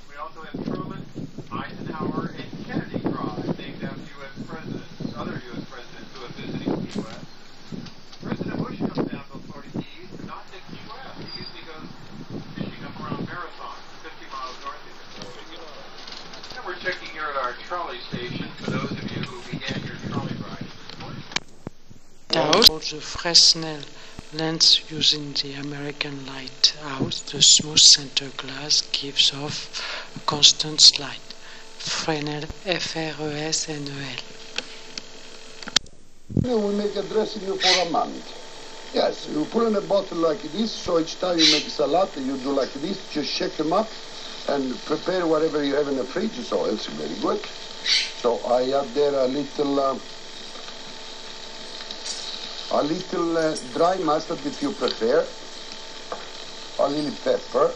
S4: We also have Truman, Eisenhower, and Kennedy Drive, named after U.S. presidents, other U.S. presidents who have visited Key West. President Bush comes down to Florida Keys, but not to Key West. He usually goes fishing up around Marathon, 50 miles north of here. And we're checking here at our trolley station for those of you who began your trolley ride.
S7: For the Fresnel lens using the American lighthouse, the smooth center glass gives off a constant light. Fresnel, F-R-E-S-N-E-L.
S8: We make a dressing for a month. Yes, you put in a bottle like this, so each time you make salad, you do like this, just shake them up and prepare whatever you have in the fridge, so it's very good. So I add there a little dry mustard if you prefer, a little pepper,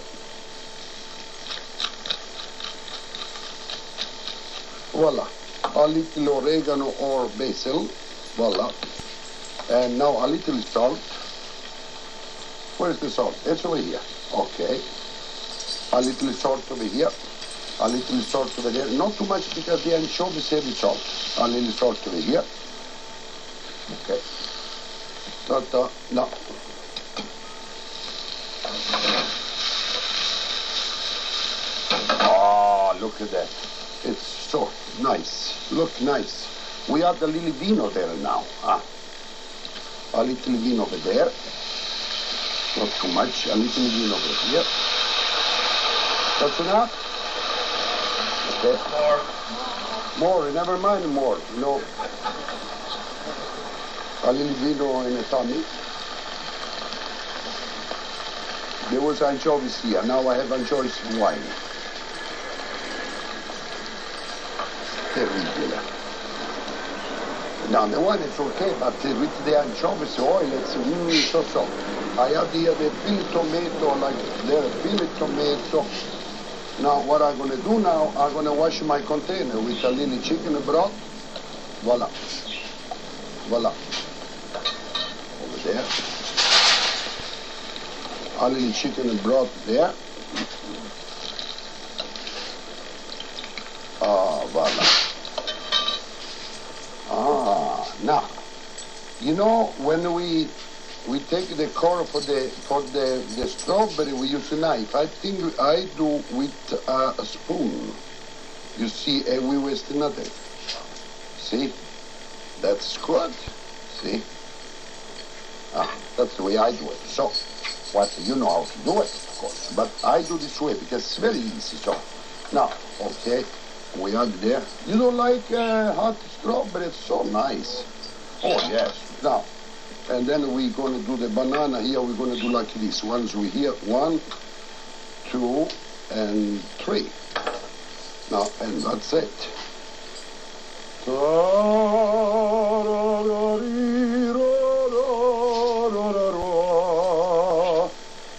S8: voila, a little oregano or basil, voila, and now a little salt. Where's the salt? It's over here. Okay. A little salt over here. A little salt over there. Not too much because the anchovies have the salt. A little salt over here. Okay. No. Oh, look at that. It's so nice. Look nice. We add a little vino there now. A little vino over there. Not too much. A little vino over here. That's enough? Okay. More. Never mind more. No. A little vino in a tummy. There was anchovies here. Now I have anchovies wine. Terrible. Now the wine is okay, but with the anchovies oil, it's so. I add here the peeled tomato, like there, peeled tomato. Now what I'm going to do now, I'm going to wash my container with a little chicken broth. Voila. Voila. Over there. A little chicken broth there. Voila. Now, you know, when we take the core for the strawberry, we use a knife. I think I do with a spoon. You see, we waste nothing. See? That's good. See? That's the way I do it. So, you know how to do it, of course. But I do this way because it's very easy. So, now, okay, we add there. You don't like hot strawberry? It's so nice. Oh, yes. Now, and then we're going to do the banana here. We're going to do like this. Once we here, 1, 2, and 3. Now, and that's it.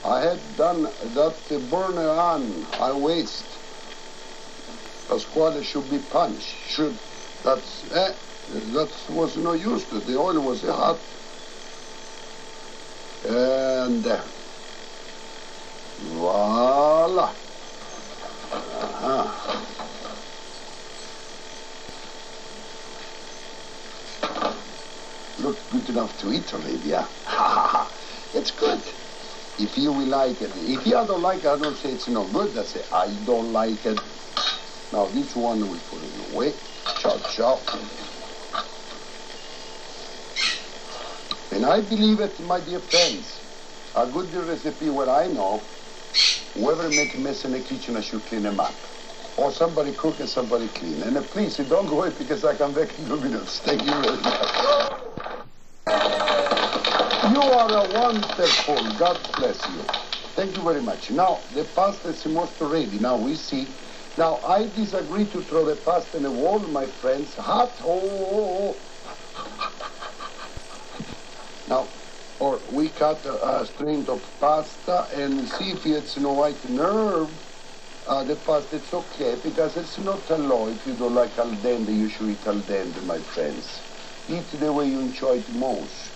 S8: I had done that burner on. I waste. Pasquale should be punched. That was no use to it. The oil was hot. And voila. Look good enough to eat already, yeah? It's good. If you will like it. If you don't like it, I don't say it's no good. I say, I don't like it. Now, this one we put it away. Ciao. And I believe it, my dear friends, a good recipe where I know, whoever make a mess in the kitchen, I should clean them up. Or somebody cook and somebody clean. And please, you don't go away because I come back in 2 minutes. Thank you very much. You are a wonderful. God bless you. Thank you very much. Now, the pasta is almost ready. Now, we see. Now, I disagree to throw the pasta in the wall, my friends. Hot. Oh. Now, or we cut a string of pasta and see if it's no white nerve. The pasta, it's okay, because it's not a law. If you don't like al dente, you should eat al dente, my friends. Eat the way you enjoy it most.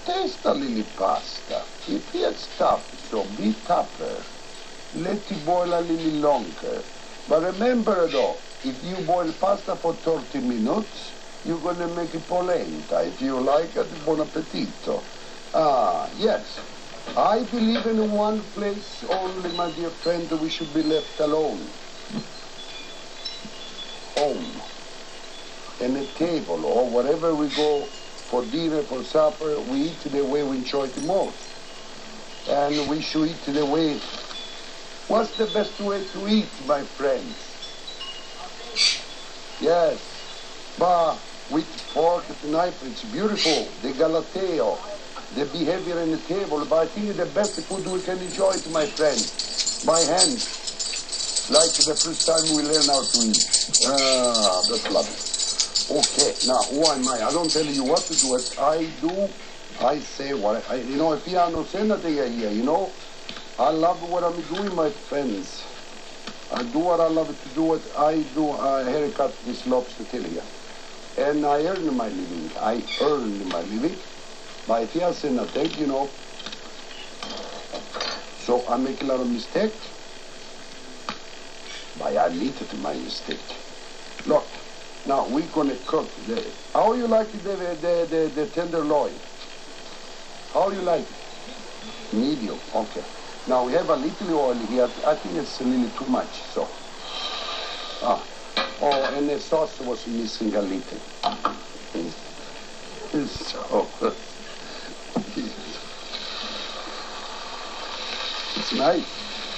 S8: Taste a little pasta. If it's tough, so be tougher. Let it boil a little longer. But remember though, if you boil pasta for 30 minutes, you're going to make it polenta. If you like it, buon appetito. Yes. I believe in one place only, my dear friend, we should be left alone. Home. And a table, or wherever we go for dinner, for supper, we eat the way we enjoy it most. And we should eat the way. What's the best way to eat, my friends? Yes. But with fork and knife, it's beautiful. The galateo. The behavior in the table, but I think the best food we can enjoy it, my friend, by hand, like the first time we learn how to eat. That's lovely. Okay, now who am I? I don't tell you what to do. What I do, I say what I. If you don't say nothing here, I love what I'm doing, my friends. I do what I love to do. What I do, I haircut this lobster tail here, and I earn my living. But if you have seen a take, so I make a lot of mistakes, but I admitted my mistake. Look, now we're gonna cook. How you like the tenderloin? How you like it? Medium, okay. Now we have a little oil here. I think it's a little too much, so. And the sauce was missing a little. So. It's nice.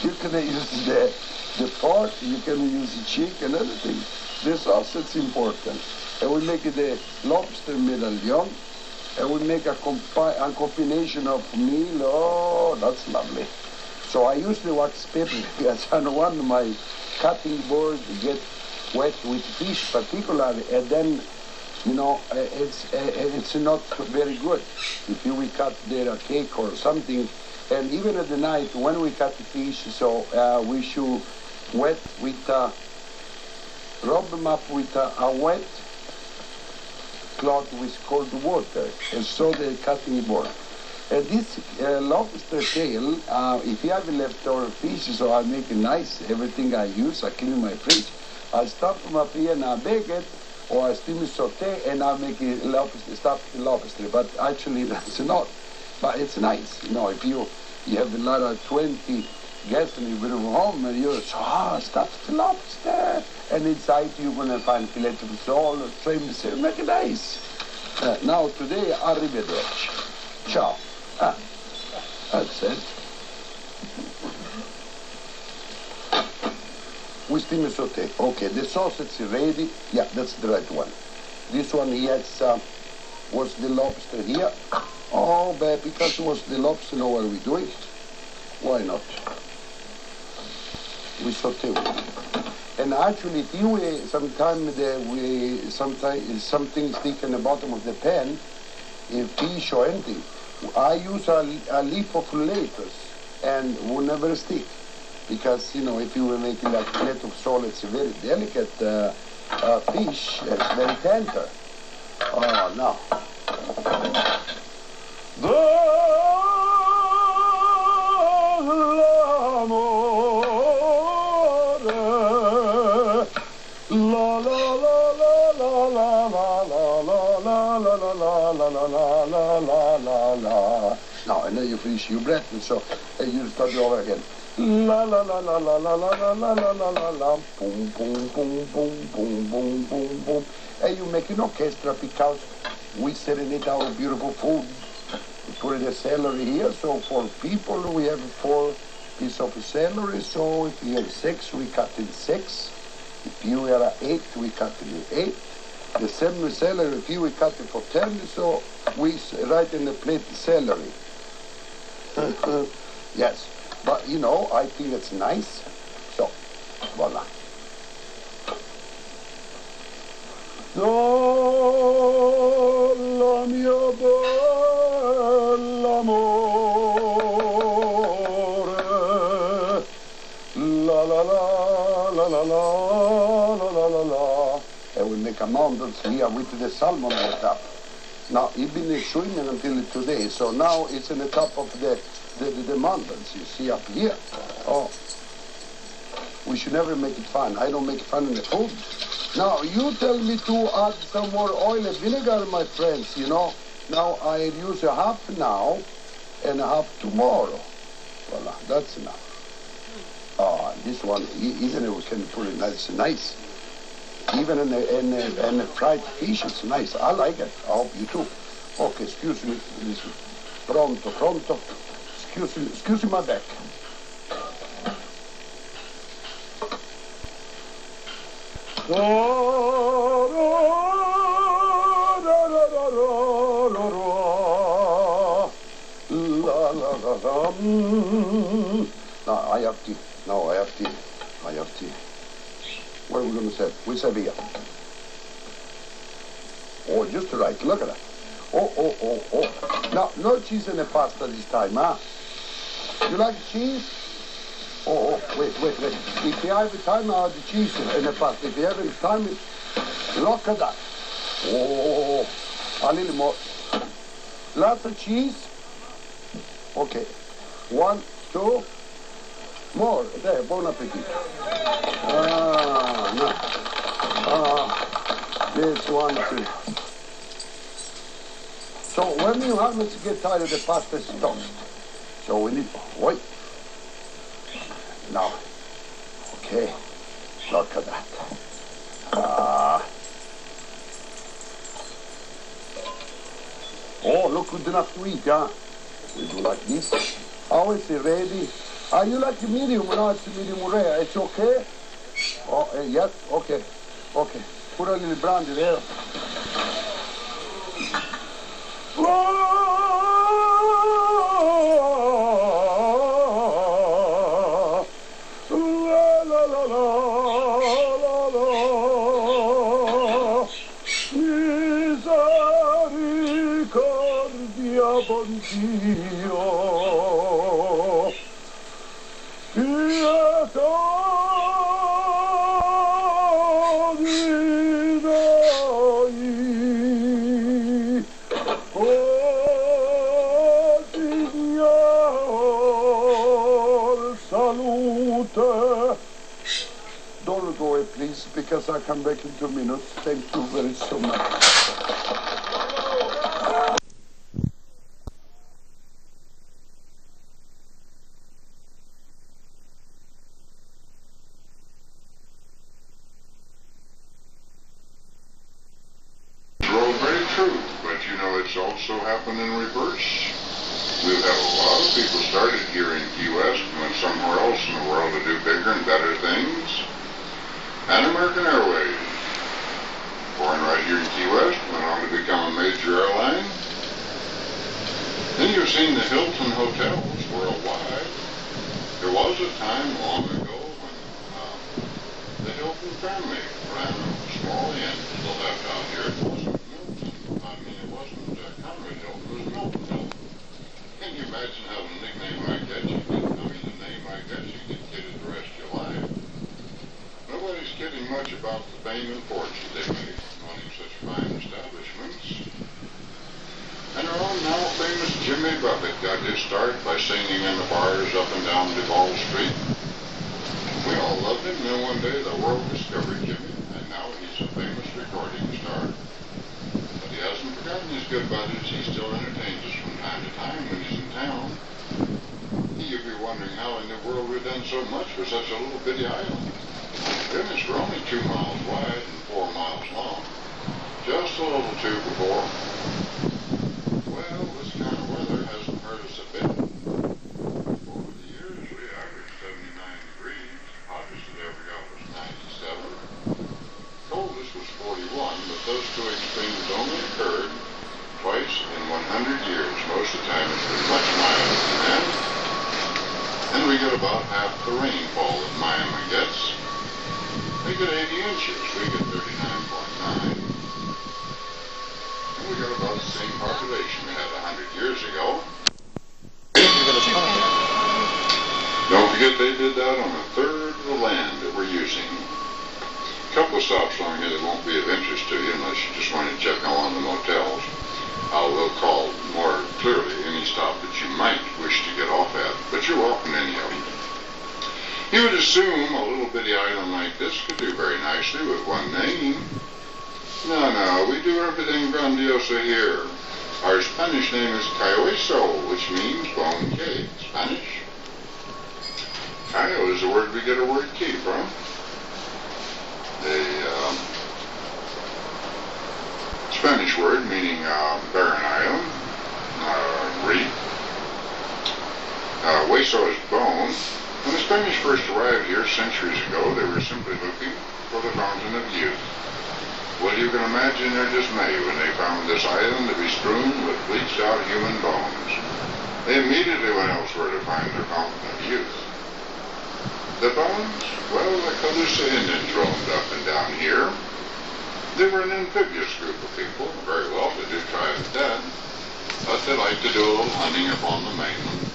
S8: You can use the pork, you can use the chicken, everything. The sauce is important. And we make the lobster medallion, and we make a combination of meal. Oh, that's lovely. So I use the wax paper because I don't want my cutting board to get wet with fish particularly, and then it's not very good. If we cut there a cake or something, and even at the night when we cut the fish, so we should rub them up with a wet cloth with cold water, and so the cutting board. And this lobster tail, if you have leftover fish, so I make it nice. Everything I use, I clean my fridge. I stuff them up here and I bake it, or I steam saute and I make it stuffed lobster. But actually that's not. But it's nice, if you have a lot of 20 guests and you bring them home and you stuffed lobster. And inside you're going to find filet of sole, shrimp, make it nice. Now today, arrivederci. Ciao. That's it. We steam saute. Okay, the sausage is ready. Yeah, that's the right one. This one here was the lobster here. Oh, but because it was the lobster, now what are we doing? Why not? We saute with it. And actually, if you sometimes something stick in the bottom of the pan, a fish or anything, I use a leaf of lettuce and will never stick. Because, if you were making like fillet of sole, it's a very delicate fish, it's very tender. Oh, no. Now, and then you finish your breath, and so you start over again. La la la la la la la la la la la la la, boom boom boom boom boom boom boom boom. And you make an orchestra because we serenade our beautiful food. We put the celery here, so for people we have 4 pieces of celery. So if you have 6, we cut in 6. If you are 8, we cut in 8. The same celery, if you cut it for 10, so we write in the plate celery. Yes. But, you know, I think it's nice. So, voila. Oh, la mia bella amore, la la la la la la la la la la. And we make a mountains here with the salmon on top. Now, it's been swimming until today, so now it's in the top of the mountains, you see up here. Oh, we should never make it fun. I don't make fun in the food. Now, you tell me to add some more oil and vinegar, my friends, you know. Now, I use a half now and a half tomorrow. Voila, that's enough. Oh, this one, isn't it, we can put it nice. Even in the fried fish, it's nice. I like it. I hope you too. Okay, excuse me. Pronto. Excuse me, my back. Now I have tea. What are we going to say? We say beer. Oh, just right. Look at that. Oh. Now, no cheese in the pasta this time, huh? You like cheese? Oh, wait. If you have time, I'll have the cheese in the pasta. If you haven't time, look at that. Oh, a little more. Lots of cheese. Okay. 1, 2. More. There, bon appetit. This one, too. So when you have to get tired of the pasta, it's toast. So we need, wait. Now, okay, look at that. Oh, look good enough to eat, huh? We do like this. How is it ready? You like the medium? No, it's medium rare. It's okay? Oh, yes, okay. Put a little brandy there. Misericordia bon Dio, pietà di noi, oh Signor, salute. Don't go away, please, because I come back in 2 minutes. Thank you very so much.
S3: Very true, but you know it's also happened in reverse. We've had a lot of people started here in Key West and went somewhere else in the world to do bigger and better things. And American Airways, born right here in Key West, went on to become a major airline. Then you've seen the Hilton hotels worldwide. There was a time long ago when the Hilton family ran a small inn still left out here. It wasn't Milton. I mean, it wasn't Conrad Hilton. It was Milton Hilton. Can you imagine having a nickname like that? A name like that, you get kidded the rest of your life. Nobody's kidding much about the fame and fortune they made running such fine establishments. And our own now famous Jimmy Buffett got his start by singing in the bars up and down Duval Street. We all loved him, and then one day the world discovered Jimmy, and now he's a famous recording star. But he hasn't forgotten his good buddies. He still entertains us from time to time when he's in town. You'll be wondering how in the world we've done so much for such a little bitty island. Goodness, we're only 2 miles wide and 4 miles long. Just a little too before. Well, this kind of weather hasn't hurt us a bit. Over the years, we averaged 79 degrees. Hottest it ever got was 97. Coldest was 41, but those two extremes only occurred twice in 100 years. Most of the time it's been much milder than that. And we get about half the rainfall that Miami gets. They get 80 inches. We get 39.9. And we got about the same population we had 100 years ago. Don't forget they did that on a third of the land that we're using. A couple of stops along here that won't be of interest to you unless you just want to check on one of the motels. We'll call more clearly any stop that you might wish to get off at, but you're welcome to any of them. You would assume a little bitty island like this could do very nicely with one name. No, we do everything grandioso here. Our Spanish name is Cayoeso, which means bone cake. Spanish. Cayo is the word we get our word key from. A Spanish word meaning barren island, reef. Hueso is bone. When the Spanish first arrived here centuries ago, they were simply looking for the fountain of youth. Well, you can imagine their dismay when they found this island to be strewn with bleached out human bones. They immediately went elsewhere to find their fountain of youth. The bones? Well, because the Indians roamed up and down here. They were an amphibious group of people, very well-to-do tribe at that, but they liked to do a little hunting upon the mainland,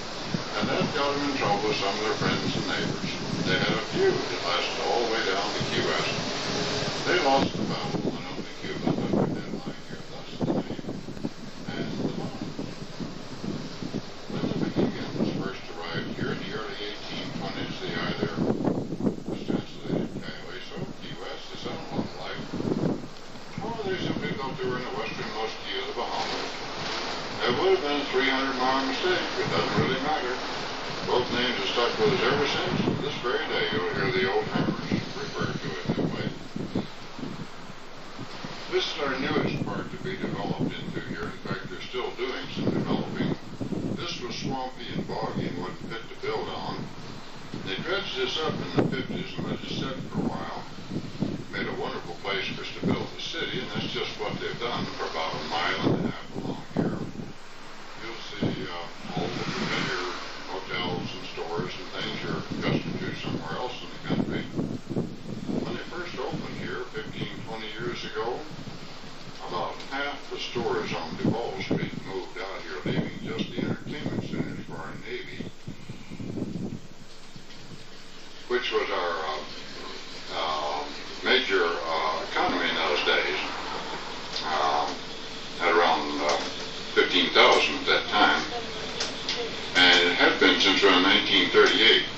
S3: and that got them in trouble with some of their friends and neighbors. They had a feud that lasted all the way down to Key West. They lost the battle, and only Cuba took their deadline here, thus the name, and the bones. When the Mohegans first arrived here in the early 1820s, they either was translated Cayoeso, Key West, as some look like, or they simply thought they were in the westernmost key of the Bahamas. It would have been a 300-mile mistake. It doesn't really matter. Both names have stuck with us ever since. To this very day, you'll hear the old timers refer to it that way. This is our newest part to be developed into here. In fact, they're still doing some developing. This was swampy and boggy and wasn't fit to build on. They dredged this up in the 50s and let it set for a while. Made a wonderful place for us to build the city, and that's just what they've done for about a mile and a half along here. You'll see all the familiar hotels and stores and things you're accustomed to somewhere else in the country. When they first opened here 15, 20 years ago, about half the stores on Duval Street moved out here, leaving just the entertainment centers for our Navy, which was our major economy in those days. Had around 15,000 at that time. And it had been since around 1938.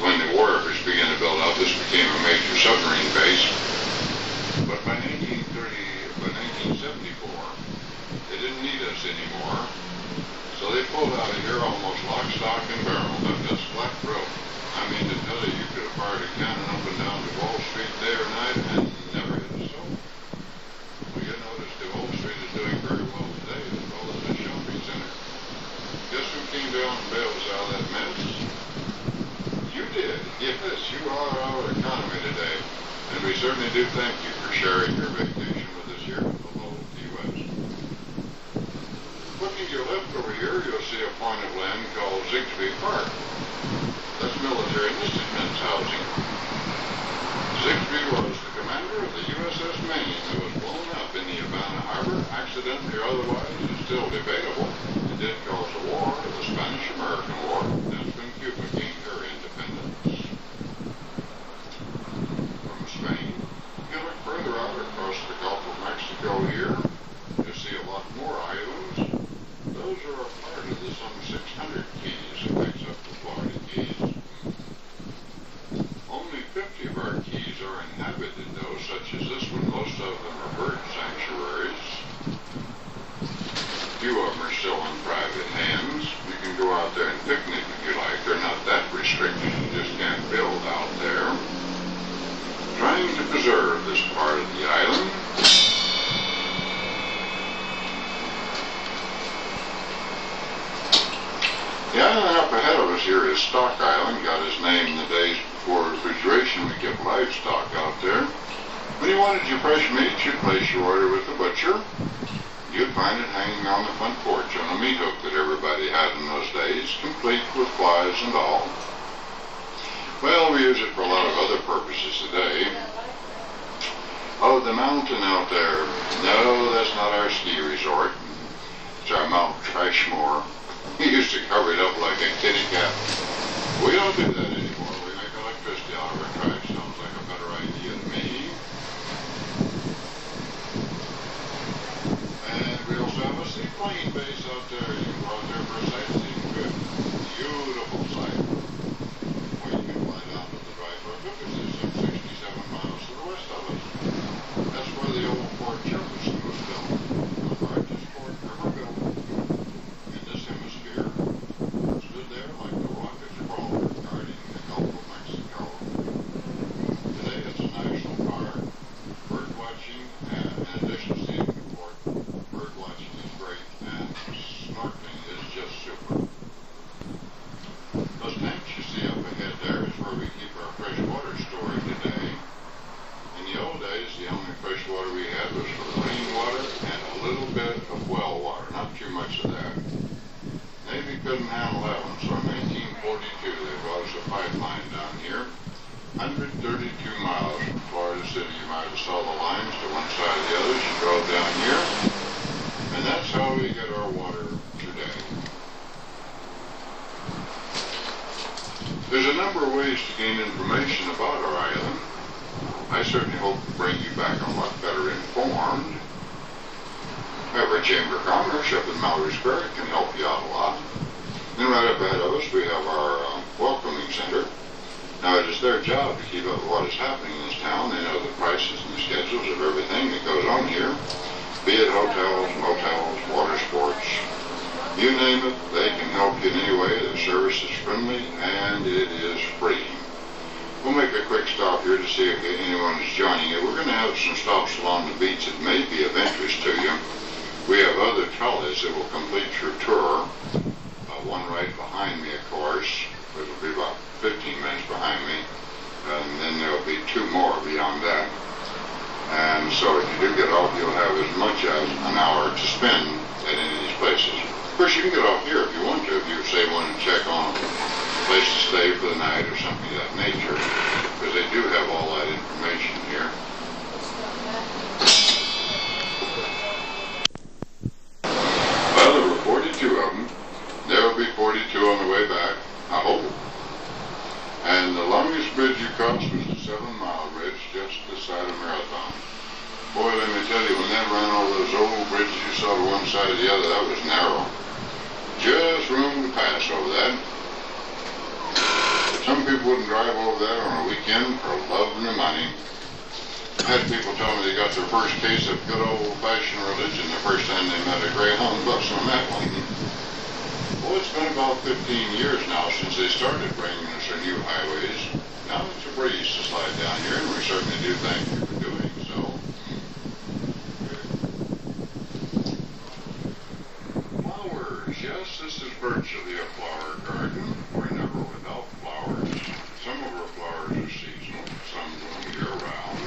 S3: When the war efforts began to build out, this became a major submarine base. But by 1974, they didn't need us anymore. So they pulled out of here almost lock, stock, and barrel. That just flat broke. I mean, to tell you, you could have fired a cannon up and down to Wall Street day or night and never hit a soul. Well, you notice the Wall Street is doing very well today as well as the shopping center. Guess who came down and bailed us out of that mess? You did. Yes, you are our economy today. And we certainly do thank you for sharing your vacation with us here in the Lower Key West. Looking to your left over here, you'll see a point of land called Zigsby Park. That's military enlisted men's housing. Zigsby was the commander of the USS Maine that was blown up in the Havana Harbor, accidentally or otherwise, is still debatable. It did cause a war, the Spanish-American War. That's when Cuba gained her independence from Spain. You look further out across the Gulf of Mexico here, you see a lot more islands. Those are a part of the some 600 keys that makes up the Florida Keys. Only 50 of our keys are inhabited, though, such as this one. Most of them are bird sanctuaries. Few of them are still in private hands. You can go out there and picnic if you like. They're not that restricted. You just can't build out there. Trying to preserve this part of the island. The island up ahead of us here is Stock Island. Got his name in the days before refrigeration. We kept livestock out there. When you wanted your fresh meat, you'd place your order with the butcher. You'd find it hanging on the front porch on a meat hook that everybody had in those days, complete with flies and all. Well, we use it for a lot of other purposes today. Oh, the mountain out there. No, that's not our ski resort. It's our Mount Trashmore. We used to cover it up like a kitty cat. We don't do that anymore. We make electricity out of our trash. Sounds like a better idea to me. And we also have a seaplane base out there. You can go out there for a sightseeing trip. Beautiful sight. Or you can fly down to the dry river, which is some 67 miles to the west of us. That's where the old Fort Jefferson was built. The largest fort ever built in this hemisphere. Stood there like the Rock of Gibraltar, guarding the Gulf of Mexico. Today it's a national park. Bird watching, in addition to seeing the fort, bird watching is great, and snorkeling is just super. Those tanks you see up ahead there is where we keep our fresh water stored today. In the old days, the only fresh water we had was for rainwater and a little bit of well water, not too much of that. Navy couldn't handle that one, so in 1942 they brought us a pipeline down here, 132 miles from Florida City. You might have saw the lines to one side or the other. You drove down here, and that's how we get our water today. There's a number of ways to gain information about our island. I certainly hope to bring you back a lot better informed. Our Chamber of Commerce up in Mallory-Square can help you out a lot. Then right up ahead of us we have our welcoming center. Now it is their job to keep up with what is happening in this town. They know the prices and the schedules of everything that goes on here. Be it hotels, motels, water sports, you name it, they can help you in any way. The service is friendly and it is free. We'll make a quick stop here to see if anyone is joining you. We're going to have some stops along the beach that may be of interest to you. We have other trolleys that will complete your tour. One right behind me, of course, which will be about 15 minutes behind me. And then there will be two more beyond that. And so if you do get off, you'll have as much as an hour to spend at any of these places. Of course, you can get off here if you want to, if you say want to check on a place to stay for the night or something of that nature, because they do have all that information here. Well, there were 42 of them. There will be 42 on the way back, I hope. And the longest bridge you crossed was the 7-mile bridge just this side of Marathon. Boy, let me tell you, when that ran over those old bridges you saw to one side or the other, that was narrow. Just room to pass over that. Some people wouldn't drive over that on a weekend for love and their money. I had people tell me they got their first case of good old-fashioned religion the first time they met a Greyhound bus on that one. Well, it's been about 15 years now since they started bringing us our new highways. Now it's a breeze to slide down here, and we certainly do thank you for doing so. Flowers, yes, this is virtually a flower garden. We're never without flowers. Some of our flowers are seasonal, some bloom year-round.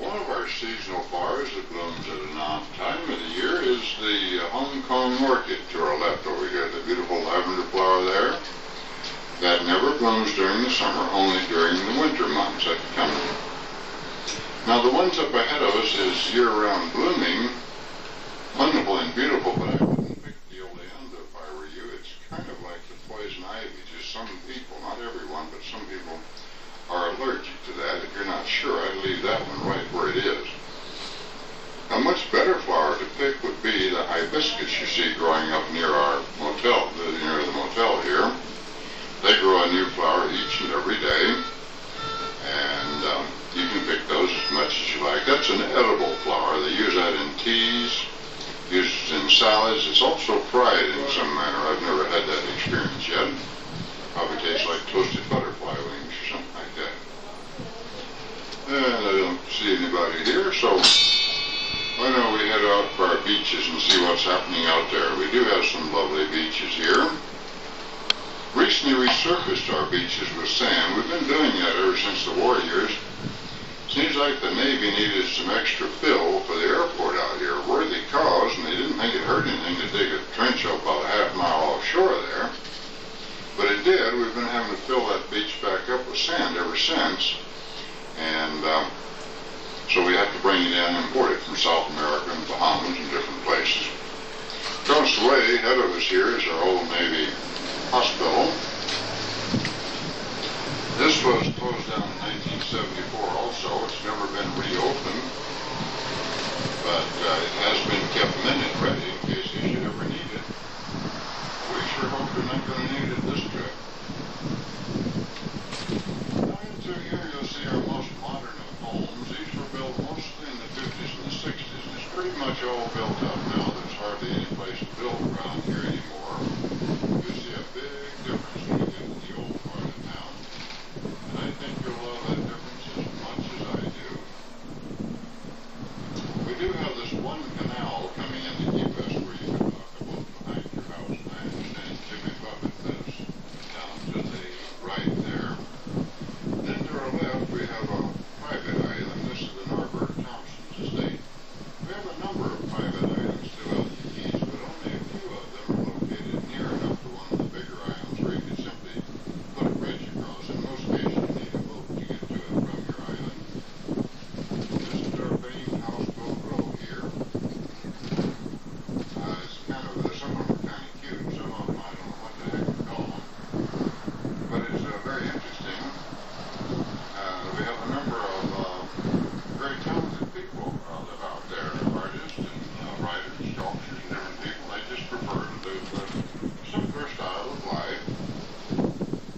S3: One of our seasonal flowers that blooms at an odd time of the year is the Hong Kong orchid to our left over here, the beautiful lavender flower there. That never blooms during the summer, only during the winter months that come. Now the ones up ahead of us is year-round blooming, wonderful and beautiful, but I wouldn't pick the oleander if I were you. It's kind of like the poison ivy to some people, not everyone, but some people are allergic to that. If you're not sure, I'd leave that one right where it is. A much better flower to pick would be the hibiscus you see growing up near our motel, near the motel here. They grow a new flower each and every day, and you can pick those as much as you like. That's an edible flower. They use that in teas, use it in salads. It's also fried in some manner. I've never had that experience yet. Probably tastes like toasted butterfly wings or something like that. And I don't see anybody here, so why don't we head out for our beaches and see what's happening out there. We do have some lovely beaches here. Recently we surfaced our beaches with sand. We've been doing that ever since the war years. Seems like the Navy needed some extra fill for the airport out here. Worthy cause, and they didn't think it hurt anything to dig a trench up about a half-mile offshore there. But it did. We've been having to fill that beach back up with sand ever since. And so we have to bring it in and import it from South America and Bahamas and different places. Across the way, ahead of us here is our old Navy hospital. This was closed down in 1974 also. It's never been reopened, but it has been kept minute ready in case you should ever need it. We sure hope you're not going to need it this trip. Now into here you'll see our most modern of homes. These were built mostly in the 50s and the 60s, and it's pretty much all built up now. There's hardly any place to build around here anymore. You see a big difference when you get to the old part of town. I think you'll love that difference as much as I do. We do have this one canal coming into Key West where you can walk a boat behind your house. And I understand Jimmy Buffett lives down to the right there. Then to our left we have a private island. This is the Norbert Thompson's estate. We have a number of private islands throughout the Keys, but only a few of them are located near enough to one of the bigger islands where you can simply put a bridge across. In most cases, you need a boat to get to it from your island. This is our famed houseboat row here. It's kind of, some of them are kind of cute, some of them I don't know what the heck to call them. But it's very interesting. We have a number of very talented people live out there, artists and writers, sculptors, and different people. They just prefer to do some of their style of life.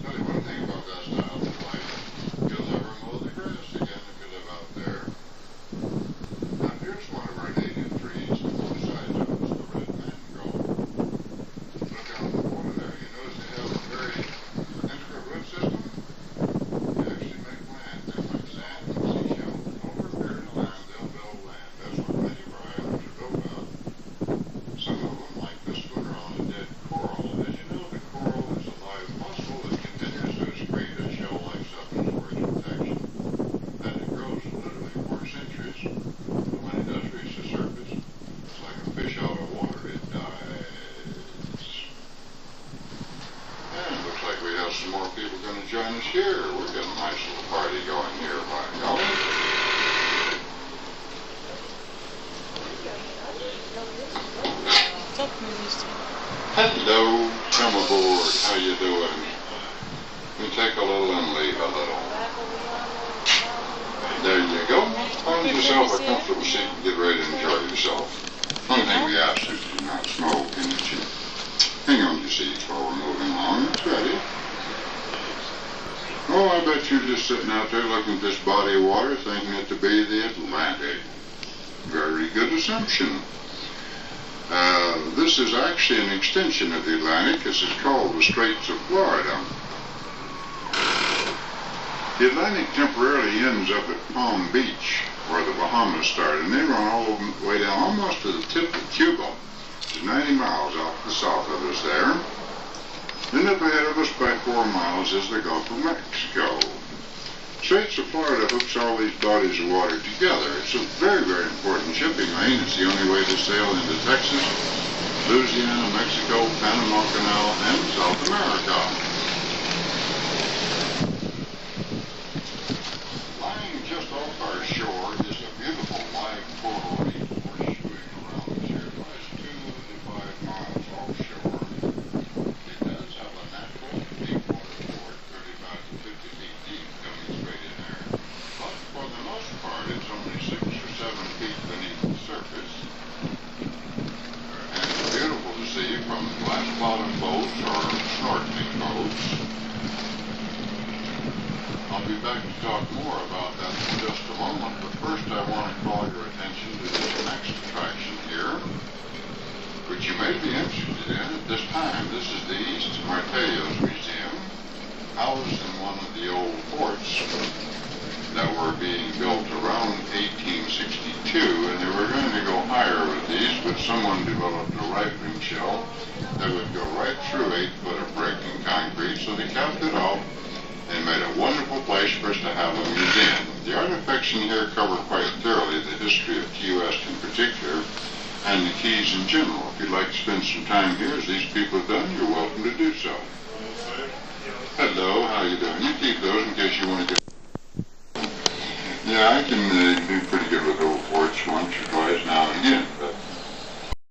S3: Tell you one thing about that style of life, you'll never mow the grass again if you live out there. Now here's one of our native trees, on both sides of us, the red mangrove. Look out the water there, you notice they have a very intricate root system. They actually make land. They make sand and seashells. Over a period of time, they'll build land. That's what many of our islands are built on. Some of them, like this one, are on a dead coral. As you know, the coral is a live mussel that continues to excrete a shell-like substance for its protection. And it grows literally for centuries. But when it does reach the surface, it's like a fish out of water. It dies. And looks like we have some more people going to join us here. We've got a nice little party going here, by golly. Hello, come aboard. How you doing? You take a little and leave a little. There you go. Find yourself a comfortable seat and get ready to enjoy yourself. Only thing we ask is do not smoke and that you hang on to your seats while we're moving along. It's ready. Oh, I bet you're just sitting out there looking at this body of water thinking it to be the Atlantic. Very good assumption. This is actually an extension of the Atlantic. This is called the Straits of Florida. The Atlantic temporarily ends up at Palm Beach, where the Bahamas start, and they run all the way down almost to the tip of Cuba, which is 90 miles off the south of us there. Then up ahead of us by 4 miles is the Gulf of Mexico. Straits of Florida hooks all these bodies of water together. It's a very, very important shipping lane. It's the only way to sail into Texas, Louisiana, Mexico, Panama Canal, and South America. Lying just off our shore is a beautiful live coral reef horseshoeing around us here. It lies 2 to 5 miles offshore. It does have a natural deep water port, 35 to 50 feet deep, coming straight in there. But for the most part, it's only 6 or 7 feet beneath the surface. And it's beautiful to see from glass bottom boats or snorkeling boats. I'll be back to talk more about that in just a moment, but first I want to call your attention to this next attraction here, which you may be interested in at this time. This is the East Martello's Museum, housed in one of the old forts that were being built around 1862, and they were going to go higher with these, but someone developed a rifling shell that would go right through 8 foot of brick and concrete, so they capped it off and made a wonderful place for us to have a museum. The artifacts fixing here cover quite thoroughly the history of Key West in particular, and the Keys in general. If you'd like to spend some time here, as these people have done, you're welcome to do so. Hello, how you doing? You keep those in case you want to get... Yeah, I can